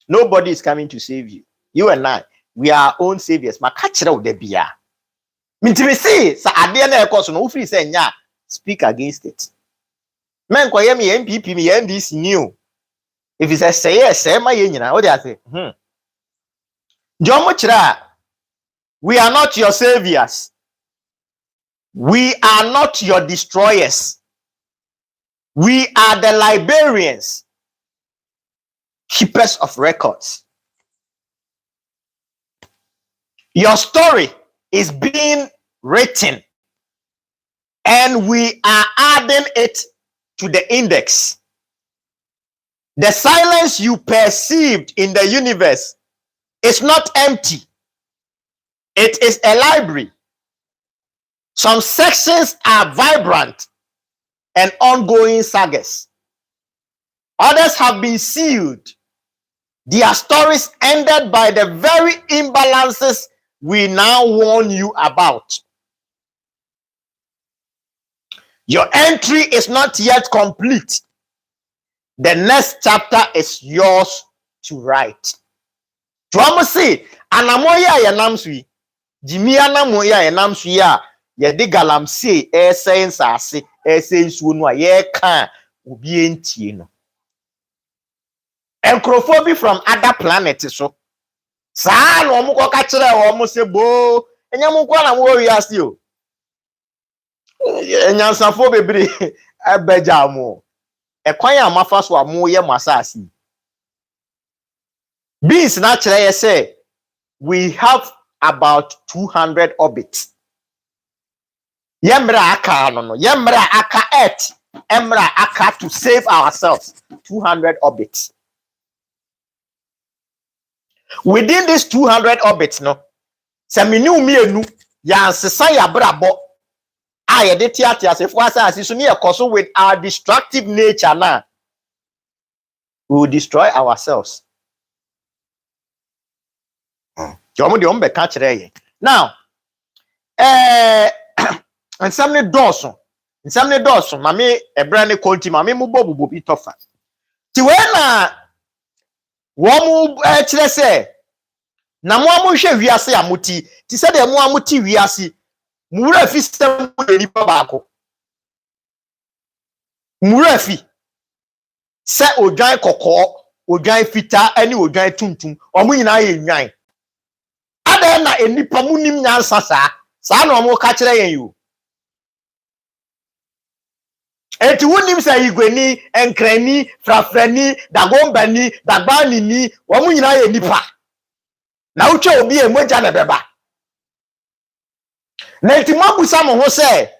Nobody is coming to save you. You and I, we are our own saviors. Ma ka kire wo da bia. Mintimi see sa ade na ekọ so no free say nya speak against it. Men kwa me MPP me NDC new. If it's a say ma ye nyina what they say. Jomo chira, we are not your saviors. We are not your destroyers. We are the librarians, keepers of records. Your story is being written, and we are adding it to the index. The silence you perceived in the universe is not empty. It is a library. Some sections are vibrant and ongoing sagas. Others have been sealed. Their stories ended by the very imbalances we now warn you about. Your entry is not yet complete. The next chapter is yours to write. Tuamusi, anamoya ya namsui. Jimi anamoya ya namsui ya yedi galamsi ese nsasi ese nsuonu ye kan obi entie no. Encrophobi from other planets so. Saa no omo ko ka kire omo se bo enya mo kwa na mo wiase o. Enyansafo bebre abeja mo. Ekwan ya mafa so amo ye masasi. Beings na kire ye say we have about 200 orbits. Yemra aka no. Yemra aka earth. Emra aka to save ourselves. 200 orbits. Within these 200 orbits, no, seminu mienu ya nsesa ya brabo. Aye de tiatia se fo asase so ne ekoso with our destructive nature na. We will destroy ourselves. Jomo de ombe ka kire ye. Now, nsam ne doso, mame ebra ne konti mame mu bobubo bi tofa. Ti we na womu kire se na mo amuhwe wiase amuti ti se de mo amuti wiase muwura fi system de nipa baako muwura fi se odwan kokko odwan fita ani odwan tuntum omo nyina ye nwan ada na enipa munim nyansa saa na omo ka kire yen yo eti wunim sa igweni enkrani frafrani dagombani dagbani ni omo nyina ye nipa na uche obi emoja na beba na enti mabusa mo ho se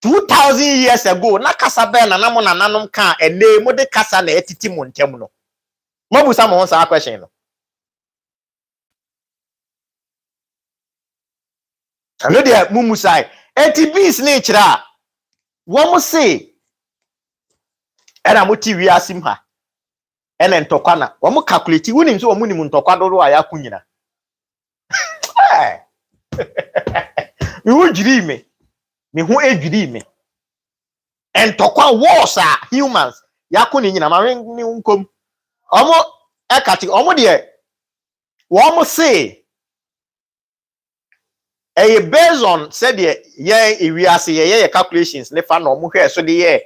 2000 years ago na kasa be na namo na nanom ka ene mo de kasa na etiti mo ntem no mabusa mo ho sa question no ano de mumusai enti bees na kira wo mo se era mo ti wi asim ha ene ntokwa na wo mo calculate wunim so wo mo nim ntokwa dodo aya kunyina mi hu jiri me hu ejiri me entokwa wars are humans yakuni nyina ma ni nkom omo ekati omo de wo say based on said ye ewiase ye calculations ne fa no omo hwe so de ye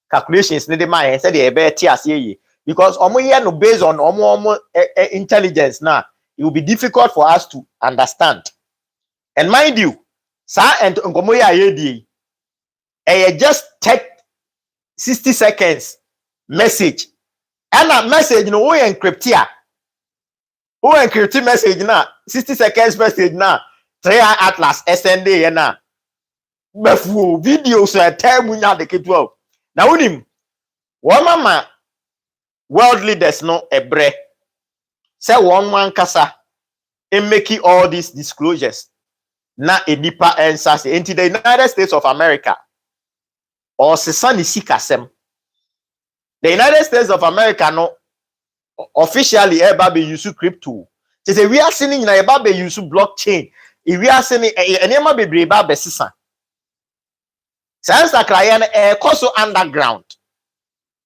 calculations ne de ma said ye be ti ase ye because omo ye no based on omo intelligence now it will be difficult for us to understand. And mind you, sa and nkomo ya yedi just take 60 seconds message. And that message no we encrypt here. Who encrypt message na 60 seconds message na 3IAtlas SND na. Befu video so time nya de ketwa. Na unim wo mama world leaders no ebre. Say one man kasa in making all these disclosures. Na enipa ensase into the United States of America or sesani sikasem. The United States of America no officially eba be use crypto. They say we are seeing na eba be use blockchain. We are seeing enema bebre eba be sisa. Since sakraya na koso underground.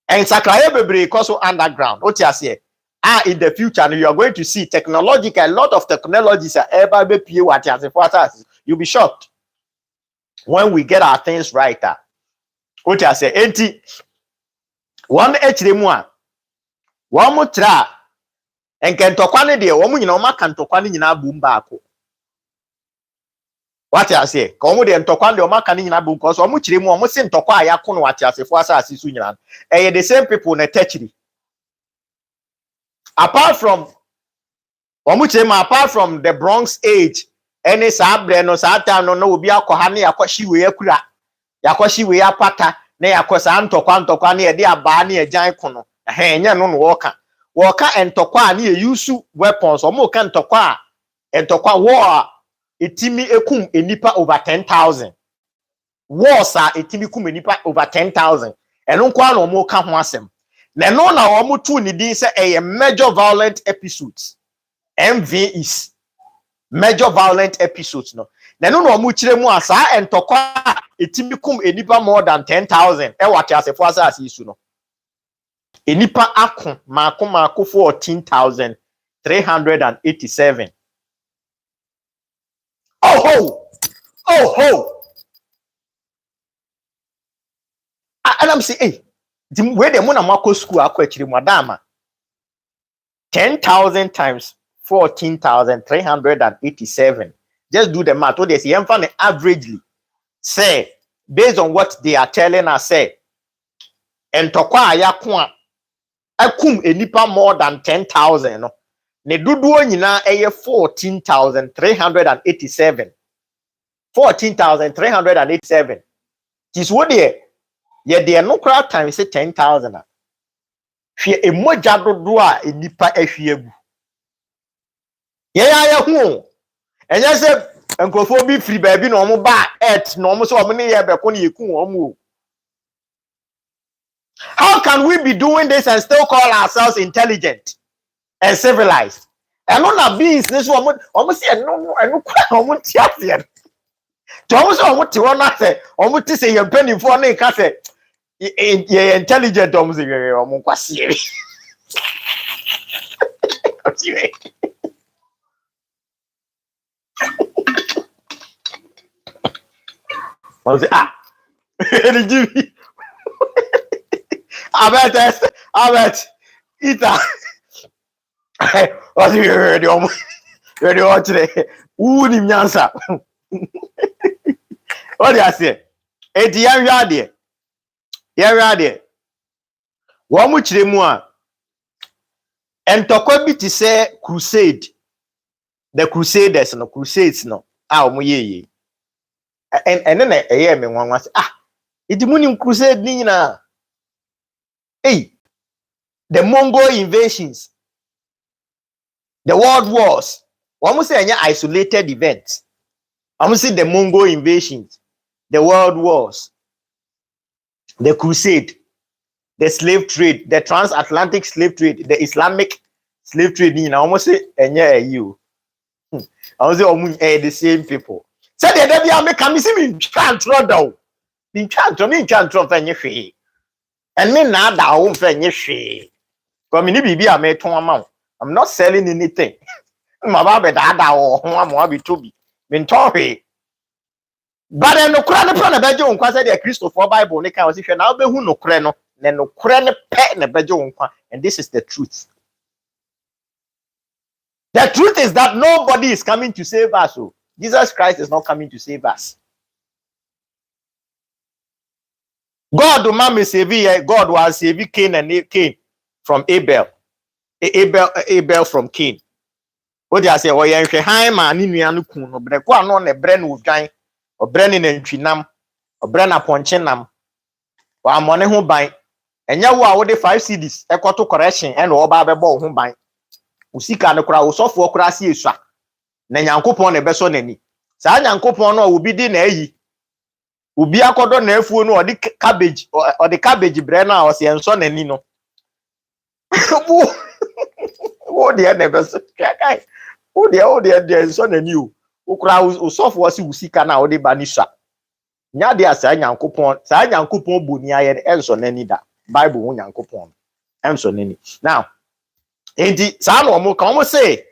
And sakraya bebre koso underground. What you say? In the future, you are going to see technological, a lot of technologies are ever be pure what you you'll be shocked. when we get our things right. What I say, enti one echiremu a one mo tra enkentokwa ne de wo mo nyina o maka ntokwa ne nyina bu mbaako. What I say, come de ntokwa de o maka ne nyina bu because o mo chiremu o mo se ntokwa a yakọ no what asefo asase su nyina. The same people na techiri. Apart from apart from the Bronx age, any sabre no sata no obi akọha ne yakọhyi we akura. Yakọhyi we apata na yakọsa ntokwa ne de aba ne agyan kono. Enye no woka. Woka entokwa ne yusu weapons. Omo ka entokwa war etimi ekum enipa over 10,000. Wars a etimi kum enipa over 10,000. Eno kwa na omo ka ho asem. Na no na omo tu ni din say a major violent episodes. MV is major violent episodes no. Na no na omo kire mu asa entokwa etimi kum enipa more than 10,000. E wate asefo asase isu no. Enipa akon mako 14,387. Oh ho. And I'm saying, hey, where the mona mako school actually madama 10,000 times 14,387. Just do the math. What they say, averagely say based on what they are telling us, say, and tokwa yakwa akum enipa more than 10,000. No, ne duduo nyina eye 14,387. 14,387. This what they the no crowd time say 10,000. Hwe emoja dodo a enipa ahwiegu. Ya hu. Enye se enkrofo bi free baabi na omo ba earth na omo so omo ne ye beko na yeku omo. How can we be doing this and still call ourselves intelligent and civilized? And on beings this one omo say no kwa omo tiatia. To omo so omo ti wona say omo ti say ye mpanimfo na ka say ye intelligent omo say omo kwase. I say I bet Ita. What you ready today? Who ni nyansa? What do I say? Eti ya de. Wo mu kire mu a entokwa bi ti say crusade. The crusaders no crusades no. Omo ye. And then me nwanwa say iti munim crusade ni nyina. Hey, the Mongol invasions, the world wars. Almost say any isolated events. Almost say the Mongol invasions, the world wars, the crusade, the slave trade, the transatlantic slave trade, the Islamic slave trade. You know, almost say any you. Almost say the same people. Say the day I make come see me can't throw down. Me can't throw any. And me na da won fa nye hwe. Because me ni bibi a me ton ama. I'm not selling anything. Ma ba be da wo ho ama bi to bi. Me ton hwe. But no kura ne na beje won kwa say the Christopher Bible ne kan o si hwe na obehu no kure no. Ne no kure ne pe ne beje won kwa. And this is the truth. The truth is that nobody is coming to save us. So Jesus Christ is not coming to save us. God will save God was saving Cain and Cain from Abel. Abel from Cain. What do I say? Oh, yeah, hi man, ni nuanu kun no bre kwa no ne bre no dwan. O bre ne ntwinam, o bre na ponchenam. Wa amone ho ban. Enya wo a wo de 5 cedis ekoto correction e na wo ba bebo ho ban. Usika ne kura osofo kura si esua. Na nyankopon ne beso nani. Sa nyankopon no obi di na ayi. Ubi akodo na efuo no odi cabbage or the cabbage bre na o se enso nani no. Wo de na be so kai. Wo de enso nani o. Ukura usofo si usika na odi ba ni sha. Nya de asa nyankopon boni aye enso nani da. Bible wo nyankopon. Enso nani. Now, enti sa no mo kan mo say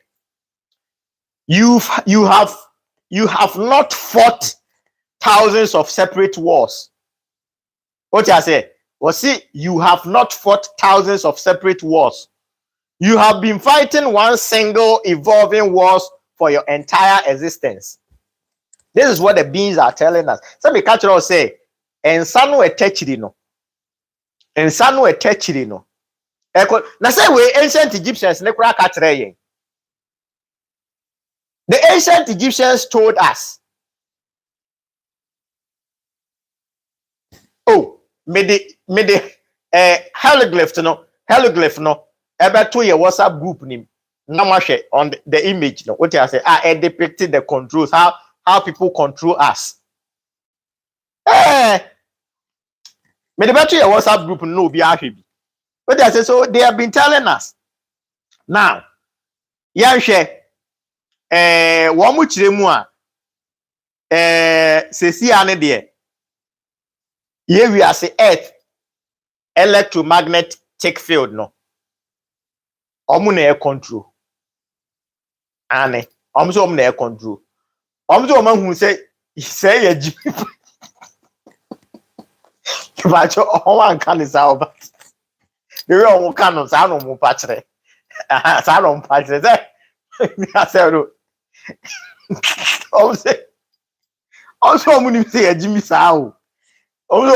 you have not fought thousands of separate wars. What I say? Well, see, you have not fought thousands of separate wars. You have been fighting one single evolving wars for your entire existence. This is what the beings are telling us. Some culture say, "And sanu etechiri no, and sanu etechiri no." Now say we ancient Egyptians ne kura katre yen. The ancient Egyptians told us, "Oh, me the hieroglyph no, ebe to your WhatsApp group nim. Namashe on the image no. What I say? It depicted the controls, how people control us. Me the to your WhatsApp group no be ahwebi. What I say? So they have been telling us. Now, yanhwe wo mu kire mu a sesi ane de ye we as earth electromagnetic field no omu na air control ane omu so omu na air control omu so omu hu say ya jimi ba cho omu anka ni sa oba the way omu kan no sa no mu pa kire sa no mu pa kire say ya say no omu say also omu ni say ya jimi sa o omu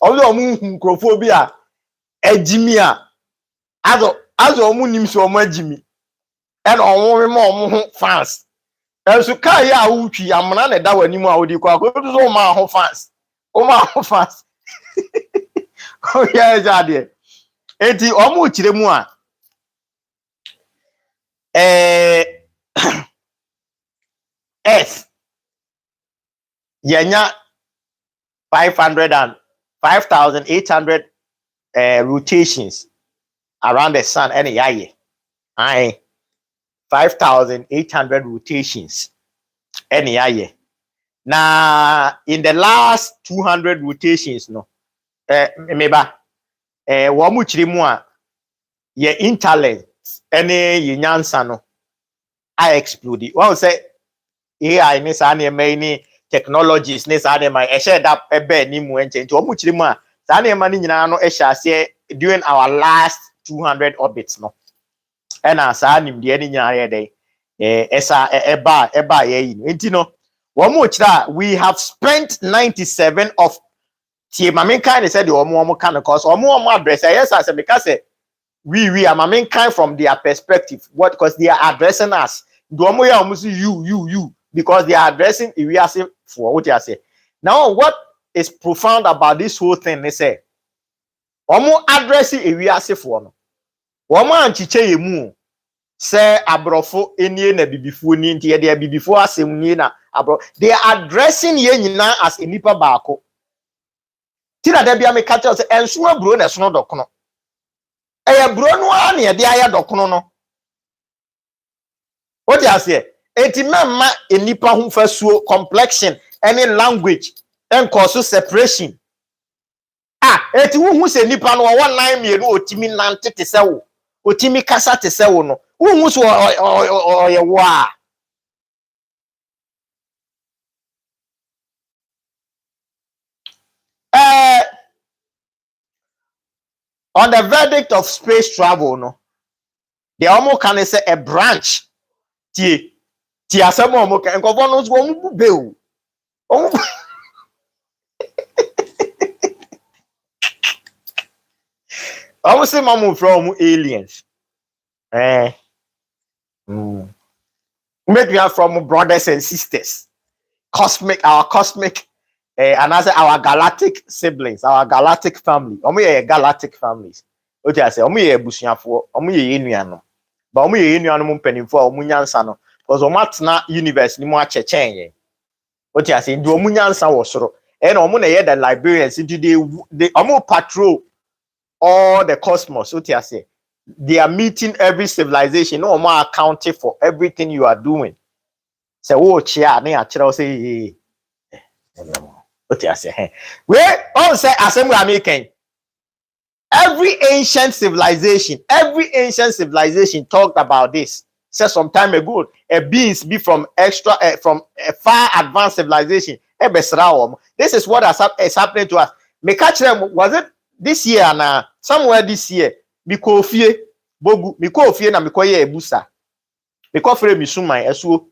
omu nkrofo bi a ejimi a azo omu nim so omu ejimi and omu me omu fans enso kai ya utwi amana na da wani mu a odi kwa ko so ma ho fans o ma ho fans o ya jade enti omu kire mu a earth yenya 5,800 rotations around the sun and yaye. 5,800 rotations and yaye. Now in the last 200 rotations no meba wo mu kire mu a ye intellect any nyansa no I explode. One say AI ni sa na ni technologies ne sa na ma e share that ebe ni mu enche nti omu kire mu a sa na ma ni nyina no e hye ase during our last 200 orbits no and sa nim de ni nyare dey esa eba ye yi nti no omu kire we have spent 97 of tie ma men kind say the omu kan cause omu address yes as because we are ma men kind from their perspective what because they are addressing us do omu ya omu say you because they are addressing Iriase for what you say. Now, what is profound about this whole thing? They say, omo addressing Iriase for no. Omo anchiche yemu say abrofo enie na bibifo ni nti ye de bibifo asem ni na abro. They are addressing ye nyina as enipa baako. Ti na da bia me ka tell say enso abro na so no dokono. Eye bro no a na ye de aye dokono no. What you say? Eti mama enipa hu fasuo complexion any language and cause separation eti hu se nipa no wo nan mienu otimi nante te se wo otimi kasa te se wo no hu so ye wo a on the verdict of space travel no they almost can say a branch tie ti asemo mo kan ko no so mo bube o I say mamu from aliens maybe are from brothers and sisters our cosmic and as our galactic siblings our galactic family galactic families what I say ye busuafo ye enuano ba ye enuano mpanimfo a nyansa no because omatna universe ni mo achechen ye what you say do omunyansa wo soro and omu na ye the librarians into they omu patrol all the cosmos what you say they are meeting every civilization no omu accounting for everything you are doing say wo chia na ya kire say what you say we all say assembly american every ancient civilization talked about this. Said some time ago, beings be from from a far advanced civilization. ebesra wo. This is what is happening to us. Me catch them, was it this year na somewhere this year? Me ko fie bogu, me ko fie na me ko ye ebusa. Me ko frɛ me suman esuo.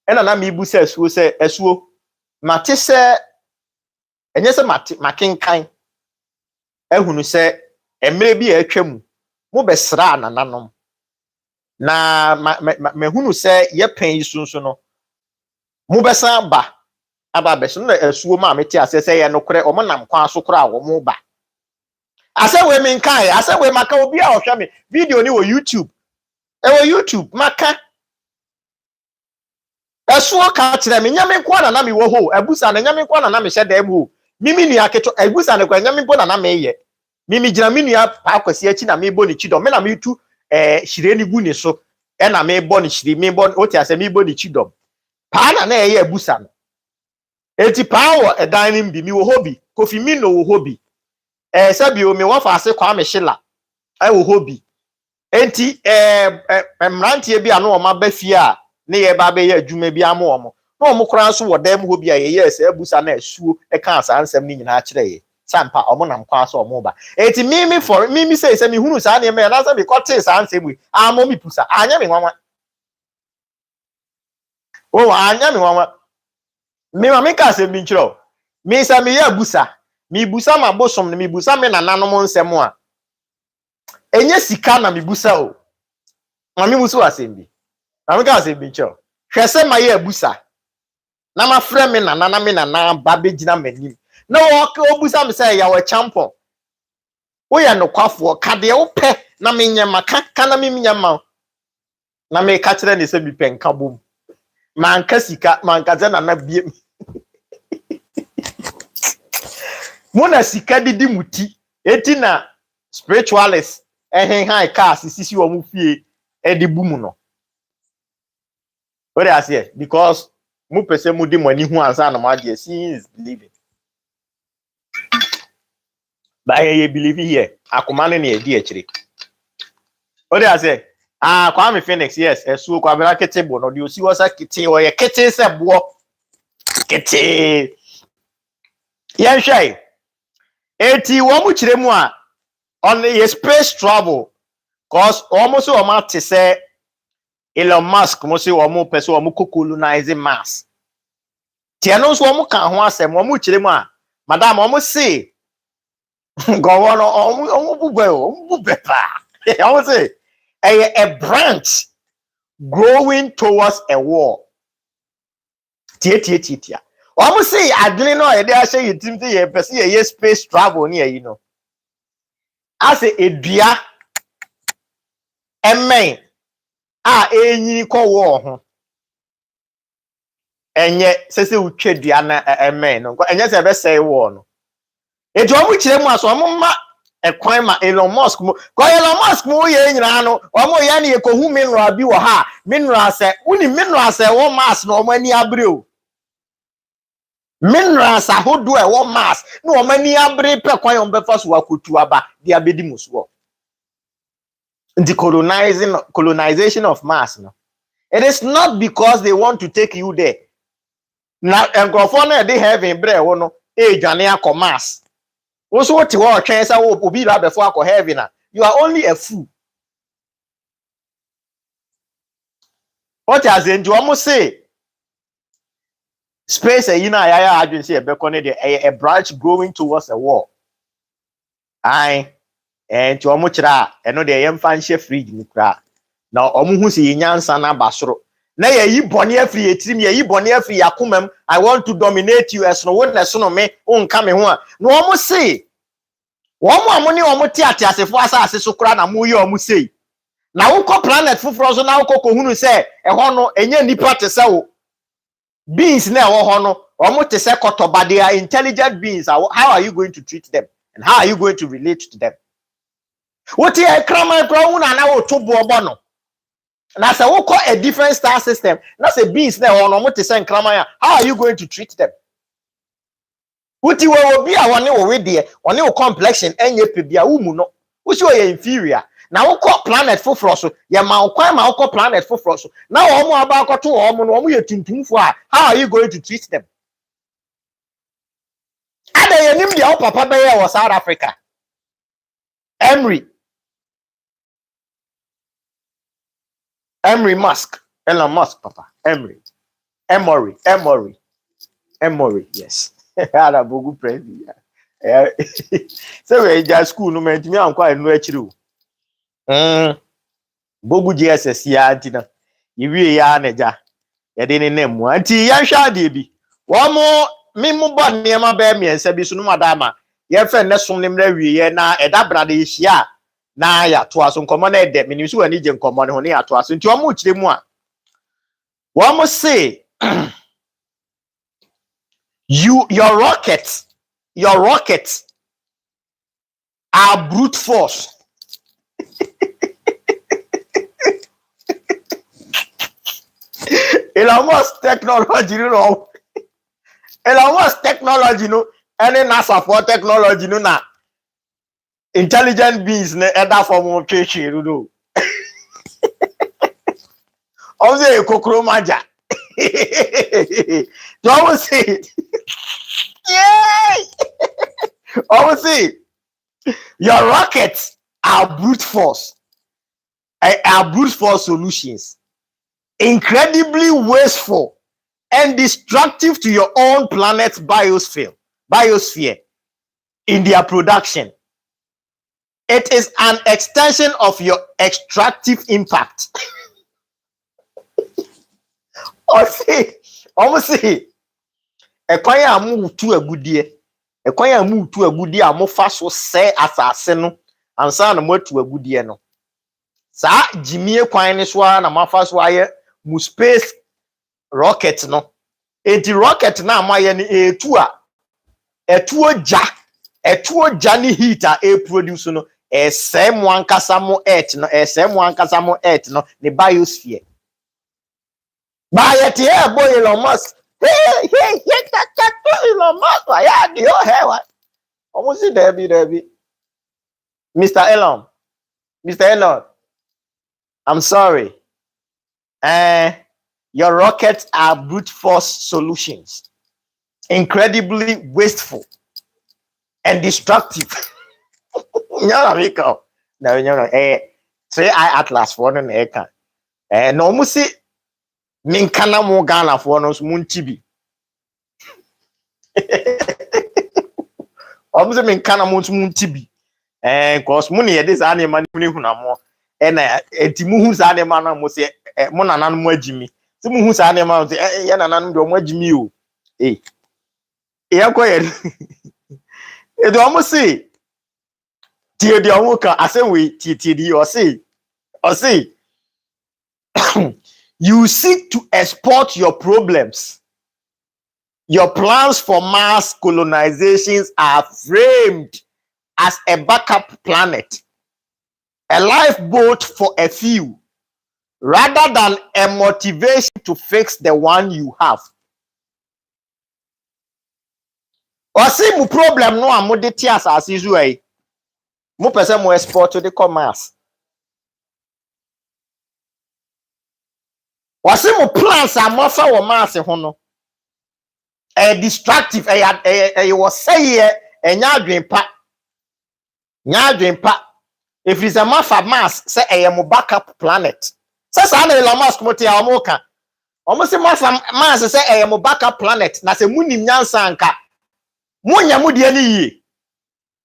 Ena na me ebusa esuo se esuo. Mate se enye se makenkan. Ehunu se emre bi atwam. Mo besra nananom. Na mahunu se ye pen yi sunso no. Mo besa ba. Aba beso na esuo ma meti ase se ye no kore omo nam kwa so kora wo mo ba. Ase we me nkan, ase we maka obi a ohwa me video ni wo YouTube. Wo YouTube maka. Esuo ka kire me nyame kwa na me wo ho, abusa na nyame kwa na me hye dem ho. Mimi nua keto abusa na kwa nyame bo na me ye. Mimi gira me nua pa kwasi achi na me bo ni chidom. Me na me tu hire ni gu ni so. E na me bo ni hire, me bo oti ase me bo ni chidom. Pa na ye abusa no. Eti pa wo edan nim bi mi wo hobi, Kofi mi no wo hobi. Sabi o me wa fa ase kwa me hyela. Ai wo hobi. Enti mrantie bi ano o ma ba fie a ne ye ba be ye adwuma bi amo o mo. Na o mo kran so wo dam hobi a ye yes abusa na asuo e kan sa ansem ni nyina kire ye. Sampa o mo nam kwa so o mo ba. Enti mimi say me hunu sa na me na say me kote sa ansem wi. Amo mi pusa. Anya me nwanwa. O anya me nwanwa. Me ma me ka se bi nchiro. Me sa me ya busa. Me busa ma bosom me busa me nananom nsem a. Enye sika na me busa o. Ma me musu asem bi. Na me ka se bi nchiro. Hwese ma ya busa. Na ma frɛ me nanana me nana ba begina manim. Na wo busa me say ya wo champion. Wo ya nokwafo ka de wo pɛ na me nyama ka na me nyama. Na me ka kire ne se bi pɛ nka bom. Manka sika manka ze na biem. Muna sika didi muti eti na spiritualist high cars sisi wo mu fie edi bumu no. What I say because mu pese mu di mani hu ansa na ma de seeing is believing. Ba ye believe here akoma ne e di akire. What I say Kwame Phoenix yes esu kwa bela kete bo no de osi wo sa kete wo ye kete se bo kete yan hwai eti wo mu kire mu a on the space travel cause almost o ma te say Elon Musk mo say o mu pese o mu colonize Mars tie no so o mu kan ho asem o mu kire mu a madam o mu say go on o mu bube pa o mu say a branch growing towards a wall tie o mu say adwene no e dey ahye yitim say ye pese ye space travel ni yi no as edua emen a enyi ko wo ho enye sese utwedua na emen no enye se be say wo no ejo mu kire mu aso mo ma ekwan ma Elon Musk mo ko Elon Musk mo ye nyina no o mo ye na ye ko hu mineral bi wo ha mineral se uni mineral se wo Mars no mo ani abre o minerals ahodo e wo Mars no o mani abre pe kwan on be fa so akotu aba dia abedi muso. The colonization of Mars no. It is not because they want to take you there. Now engrofo na dey heaven bre wo no e dwane akọ Mars. Wo so ti wo twen sa wo obi ra before akọ heaven na. You are only a fool. What as in do almost say space you know ya adwin say e be ko ne a branch growing towards a wall. Aye. And to omo kira eno de yem fa nhye fridge ni kra na omo hu se nyansa na basoro na ye yi bone afri etirim ye yi bone afri yakomam I want to dominate you as no witness no me unka me ho a na omo se omo amoni omo tiate asefo asase so kra na mo ye omo sei na wo ko planet fufuro so na wo ko hunu se e ho no enya nipa te se wo beings na wo ho no omo te se kotoba they are intelligent beings. How are you going to treat them and how are you going to relate to them? What ye krama una na wo to bo no na say wo call a different star system na say beings na ho no mo te say krama ya how are you going to treat them? What you will be a one we there one your complexion enye pe bia wo mu no wo si o ye inferior na wo call planet foforo so ye ma wo kwan ma wo call planet foforo so na wo mo aba akoto wo mo no wo ye tuntumfo a how are you going to treat them? Ada yenim dia o papa be was South Africa. Emery Musk. Elon Musk, papa. Emory, yes. Ada bogu president. So we just school no man me anko anu akiri o. Bogu GSS ya antina. Yiwie ya naja. Yede ne nemu. Anti ya hwa de bi. Wo mo mimu bo niema be miensa bi so no madama. Ye fe ne som ne mra wie na eda brada yehia na ya to aso nkomo na ede minim so wani je nkomo ne ho ne ya to aso nti o mo kire mu a. Wo mo say your rockets are brute force. Elon Musk technology, you know. Elon Musk technology, you know. Any NASA for technology, you know. Na intelligent beings, ne other form of creation, you know. Also, kokoro maja. Do I will say? Yay! I will say your rockets are brute force. Are brute force solutions. Incredibly wasteful and destructive to your own planet's biosphere in their production. It is an extension of your extractive impact. Almost say, a kwaya move to a good year. A kwaya move to a good year, more fast was say assassin and son more to a good year. No, sa Jimmy Quine one, a mafas wire, mu space rocket no. Enti rocket na amaye ni etu ja ni heater e produce no esem wankasa mo earth no ne biosphere ba yet here boy Elon Musk hey Elon Musk ya di o he wa almost there be Mr. Elon I'm sorry your rockets are brute force solutions, incredibly wasteful and destructive. No, 3IAtlas for no eka. No musi minkana mo Ghana for no munchibi. Omusi minkana mo munchibi. Cause muni ye this anima ni huna mo. Na entimu hu sa anima na mo se mo nanan mo agimi. Se mu hu sa anima se ye nanan do mo agimi o. E koye. E do mo se tie de omo kan asenwe tie di o say you seek to export your problems. Your plans for mass colonizations are framed as a backup planet, a lifeboat for a few, rather than a motivation to fix the one you have. Or see mu problem no amode ti asase zu ai. Mo pese mo export to the commerce. Wase mo plans amofa wo mass ho no. Destructive was say enya adwen pa. If it's a mass say mo backup planet. Say sa na Elon Musk mo ti a mo ka. Omo se mass say mo backup planet na se munim nyansa anka. Munya mu de ni yi.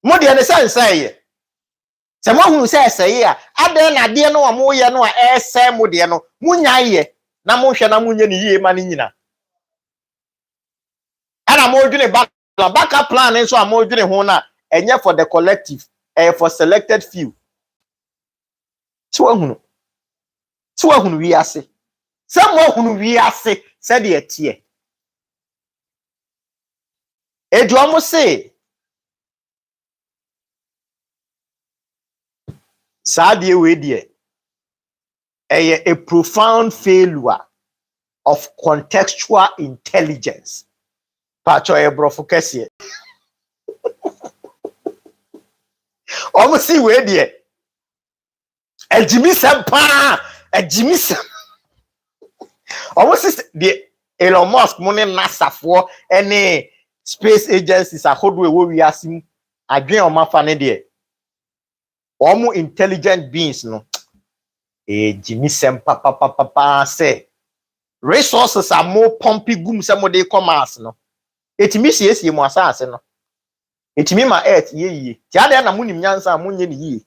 Mo de ne say se mo hu say a aden na de no mo ye no a say mo de no munya ye na mo hwe na munya ni yi ma ni nyina. Ana mo dwene backup plan nso a mo dwene ho na enye for the collective for selected few. So ahunu wi ase. Se mo ahunu wi ase se de etie. Edu omo say Sadie we die a profound failure of contextual intelligence. Pacho e brofo kese. Omo si we die ejimisem pa ejimisem. Omo si the Elon Musk money NASA for any space agencies ahodo ewo wiase mu adwen o mafa ne de omo intelligent beings no Jimmy sem papa say resources are more pumpy gum some de commerce no etimi siesie mu asase no etimi ma earth ye ti ade na munim nyansa munye ne ye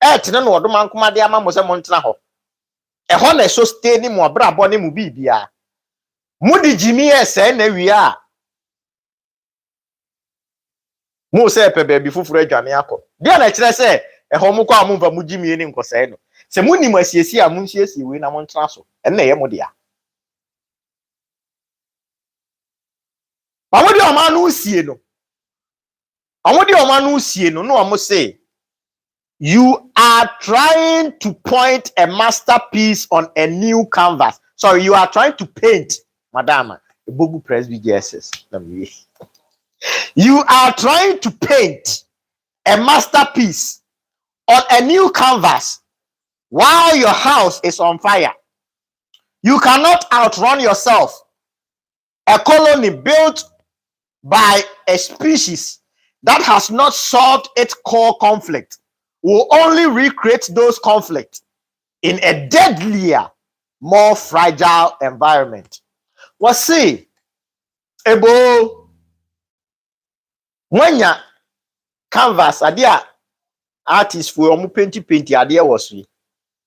earth no no odoma nkoma de ama mo se mo ntena ho ho na so stay ni mo brabo ne mu bibia mudi Jimmy ese na wi a mo se pe ba bi fufuru adwane akọ dia na kire se ho mo kwa mo ba mu Jimmy ni nkosai no se munim asiesie a mu siesie we na mo ntena so enne ye mo dia amodi omanu sie no no amo say you are trying to point a masterpiece on a new canvas. Sorry, you are trying to paint, madam. You are trying to paint a masterpiece on a new canvas while your house is on fire. You cannot outrun yourself. A colony built by a species that has not solved its core conflict will only recreate those conflicts in a deadlier, more fragile environment. What say? Ebo when ya canvas adia artist for omu painti adia was we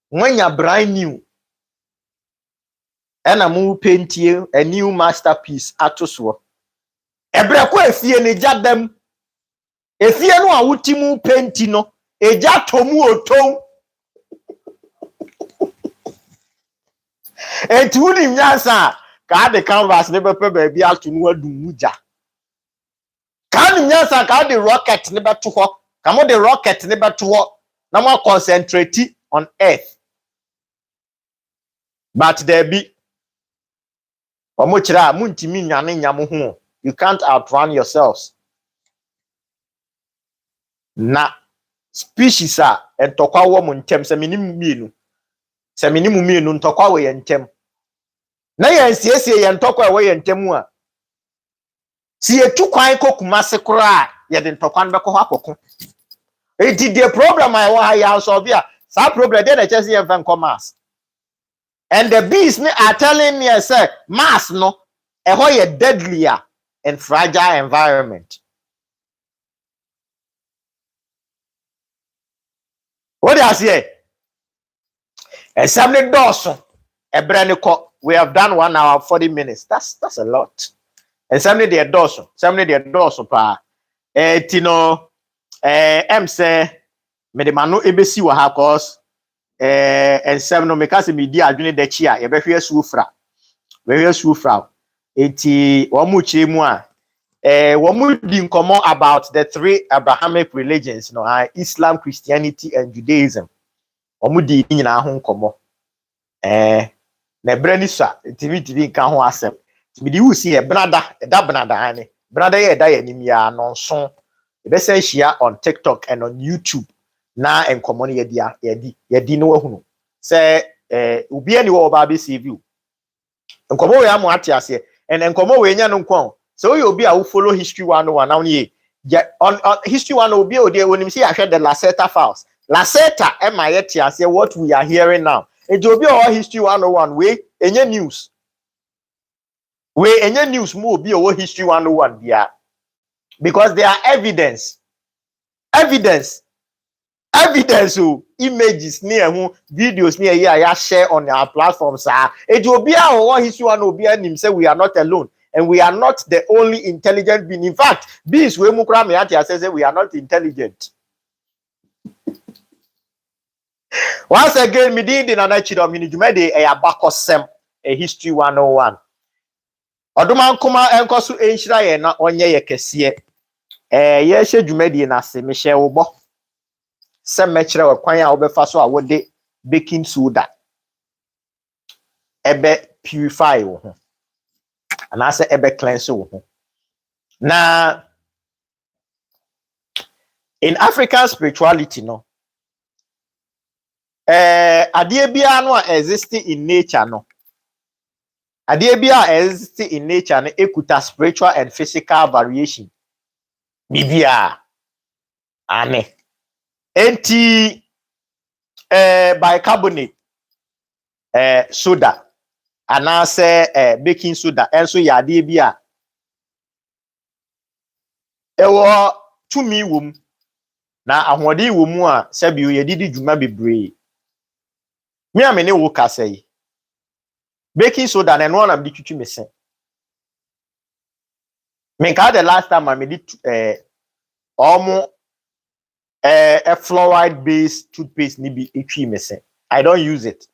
when ya brand new and a mu painti a new masterpiece atoswo ebre ko efie ne jadam efie no a wutimu painti no eja tomu oton etuni nyansa ka de canvas ne bepe ba bia atunu adumuja ka ni nyansa ka de rocket ne beto ho ka mo de rocket ne beto ho na mo concentrate on earth but there be omo kira muntimi nwane nyamo ho you can't outrun yourselves na species a entokwa wo mo ntem se minimu mienu ntokwa wo ye ntem na ye nsiesie ye ntokwa wo ye ntem a si etu kwan kokuma se kora ye de ntokwa no bekọ akoko it the problem I want ya solve ya sa problem dey na chese ye fan commerce and the bees are telling me say mass no ho ye deadlier and fragile environment. What I say? Assembly doors. We have done 1 hour 40 minutes. That's a lot. Assembly the doors. Pa. Tino. Say. Me de manu ebesi wa ha cause. And seven no mekase media adwene de chia. Ye behwe sufra. Behwe sufra. Eti omu chemu a. Womu di nkomo about the 3 Abrahamic religions, Islam, Christianity, and Judaism. Womu di nyina ho nkomo. Na brani sa TV nka ho asem. Tibidi wusi e brada ane. Brada ye da ye nim ya nonso. E be say share on TikTok and on YouTube. Na nkomo ne yedi no ehunu. Say obi ani wo ba be save you. Nkomo we amu ate ase. And nkomo we nya no nkon. So you be a follow history 101 now on history 101 be ode wonim see ahwe the Laseta files. Laseta e ma yeti ase what we are hearing now. E do be our history 101 we enye news. We enye news mo be our history 101 bia. Because there are evidence images near who videos near here ya share on our platforms are. E do be our history 101 nim say we are not alone. And we are not the only intelligent being. In fact, beings we mukra me ati say we are not intelligent. Once again, me did in another chidom in Jumede a bakosem a history 101. Oduma kuma enkosu enhira ye na onye ye kese. Ye hye Jumede na se me hye wo se me kire we kwan a wo be fa so a wo de baking soda. Ebe purify wo ho. And I say ebe cleanse wo. Now in African spirituality no adie bia no existing in nature no Adeɛ bi a exist in nature no ekuta spiritual and physical variation. Bibia ane. Enti bicarbonate soda anaasɛ baking soda enso yɛ adeɛ bi a ɛwɔ tumi wom na ahoɔden wɔ mu a sɛbi yɛ didi dwuma bebree. Me a me ne wo kasa yi. Baking soda na ɛno na me twitwi me se. Me nka the last time me did almost a fluoride based toothpaste ni bi etwi me se. I don't use it.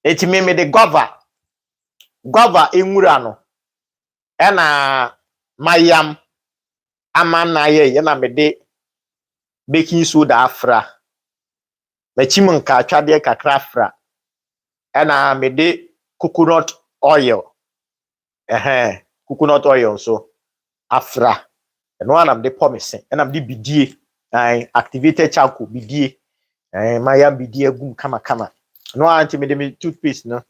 Eti me the guava enwura no ɛna mayam ama na ye na me de baking soda afra. Machim nka atwade kakra afra. Ɛna me de coconut oil. Coconut oil so afra. Ɛno anam de pomese. Ɛnam de bidie. Activated charcoal bidie. Mayam bidie gum kama. No anti me de me toothpaste no.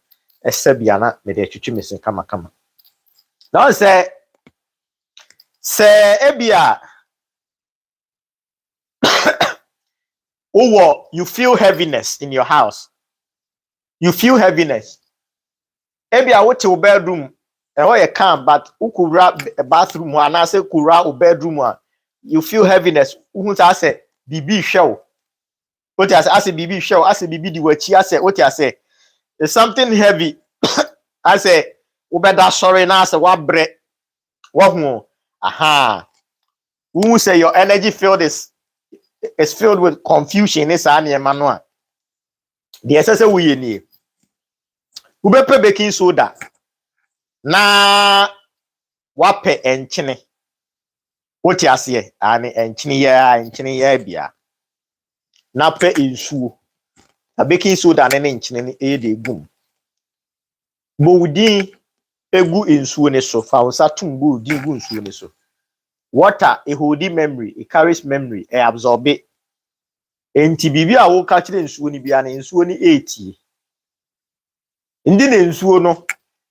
Esebia na me de twitwi me se kama. Now say ebia oh, you feel heaviness in your house. You feel heaviness. Ebia what your bedroom you can but ukura bathroom and say kura bedroom you feel heaviness. Who say bibi show. What you say bibi show, I say bibi di wachi, I say what you say. There's something heavy. I say ubeda sorry na say what bre. What aha. Who say your energy field is filled with confusion is an Emmanuel. The SS we ni. Ubepe baking soda. Na wape enchine. What you say? Ani enchine ya bia. Na pe insuo. A baking soda na enchine e de gum. Bowdin egu insuo ne so fa usa tumbu di gu insuo ne so. Water a holding memory, it carries memory, it absorb it. Enti bibi a wo ka kire nsuo ni bia na nsuo ni 80. Ndi na nsuo no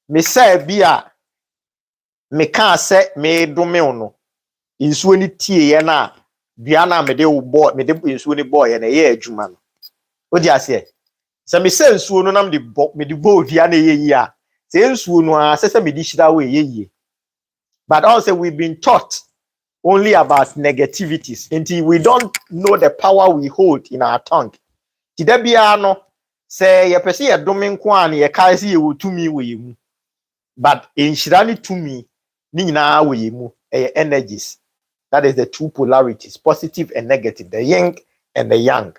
me say bia me ka se me dome no. Nsuo ni tie ye na bia na me de wo boy me de nsuo ni boy ye na ye adwuma no. Odi ase. Se me say nsuo no na me de bo dia na ye yi a. Se nsuo no a se me di hira we ye yi. But also we've been taught only about negativities. Until we don't know the power we hold in our tongue. Tidebia no say ye pese ye dome nko an ye kai se ye wotumi we mu. But inshirani tumi ni nyina we mu energies. That is the two polarities, positive and negative, the yin and the yang.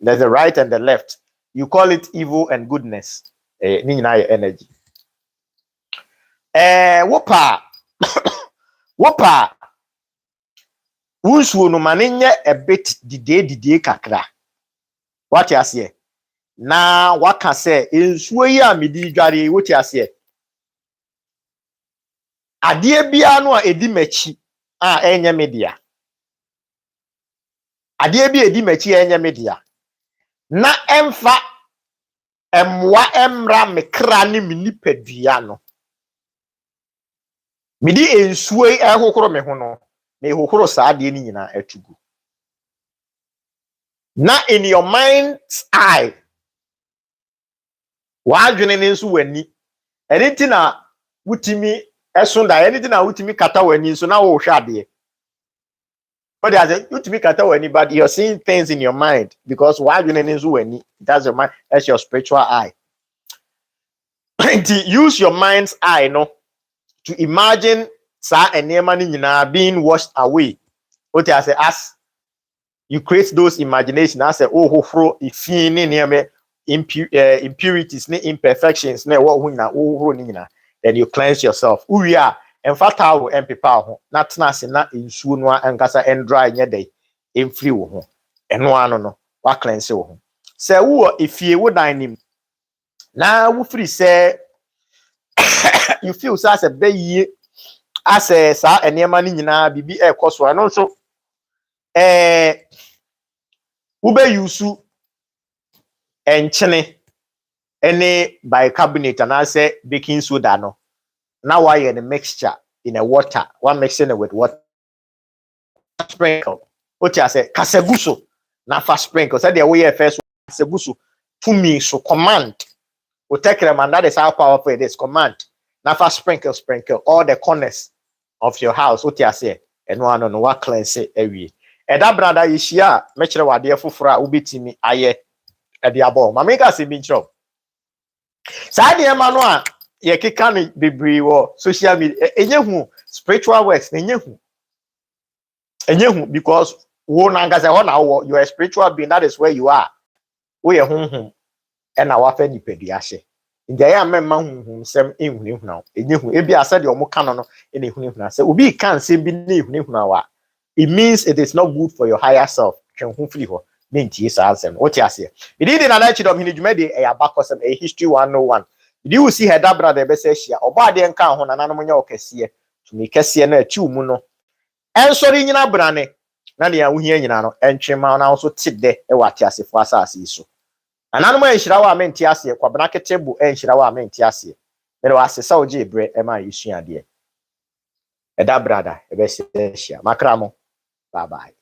There's the right and the left. You call it evil and goodness. Ni nyina energy. Wopa unsuo no manenye a bit dide kakra. What you say? Na waka say nsuo yi a medi dware what you say? Ade bia no a edi machi a enye media. Ade bia edi machi enye media. Na emfa emwa emra mekra ne minipadua no. Medi ensuo ehokoro me ho no. Na ehokoro saa de ni nyina atugu. Na in your mind's eye wadwene ne nso wani. Anything na wutimi esonda anything na wutimi kata wani so na wo hwe ade. But as wutimi kata wani but you're seeing things in your mind because wadwene ne nso wani. That's your mind, that's your spiritual eye. Use your mind's eye no to imagine sa enema ni nyina being washed away. What I say as you create those imagination as oh hofro ifi ni niame impurities ni imperfections na wo hu na wo ni nyina, then you cleanse yourself. Uria emfata wo empepa ho na tena se na nsuo no ankasa endry nye dey emfiri wo ho eno ano no wa cleanse wo ho. Se wo ifie wo dan nim na wo free se you feel so as a be as sa enema ni nyina bibi ekoso ano so ube yusu enchene any bicarbonate and I say baking soda no. Now why in a mixture in a water, one mixing it with water sprinkle. What you say kaseguso na fa sprinkle. Say the way first kaseguso to me so command. We take them and that is how powerful it is. Command. Na fa sprinkle all the corners of your house. What you say? And one on what cleanse every. And that brother is here. Make sure what dear fufra ubitimi aye at the above. Mamika se bin chop. Sadi Emmanuel, ye kikani bebree wo social media. Enye spiritual works. Enye because wo nanga se ho na wo you are a spiritual being. That is where you are. Wo ye and na wa fa nipedi ahye. Nja ya memma sem ehunehuna now. Enye ebi asade omo kano no ene ehunehuna se obi kan se bi na ehunehuna wa. It means it is not good for your higher self. Twen hu free ho. Nti esa asem. What you say? It did in another chidom hinijumede e abakosem a history 101. Did you see her that brother be say share? Oba de nka ho na nanom nya okese. To me kese na achi mu no. Ensori nyina brane. Na de ahia nyina no entwema na so tidde e wate asefo asase so. Ananom enhyira wa menti ase kwabena ketebu enhyira wa menti ase. Mere wa asesa oje ebre e ma yesua de. E that brother e be say share. Makramo. Bye bye.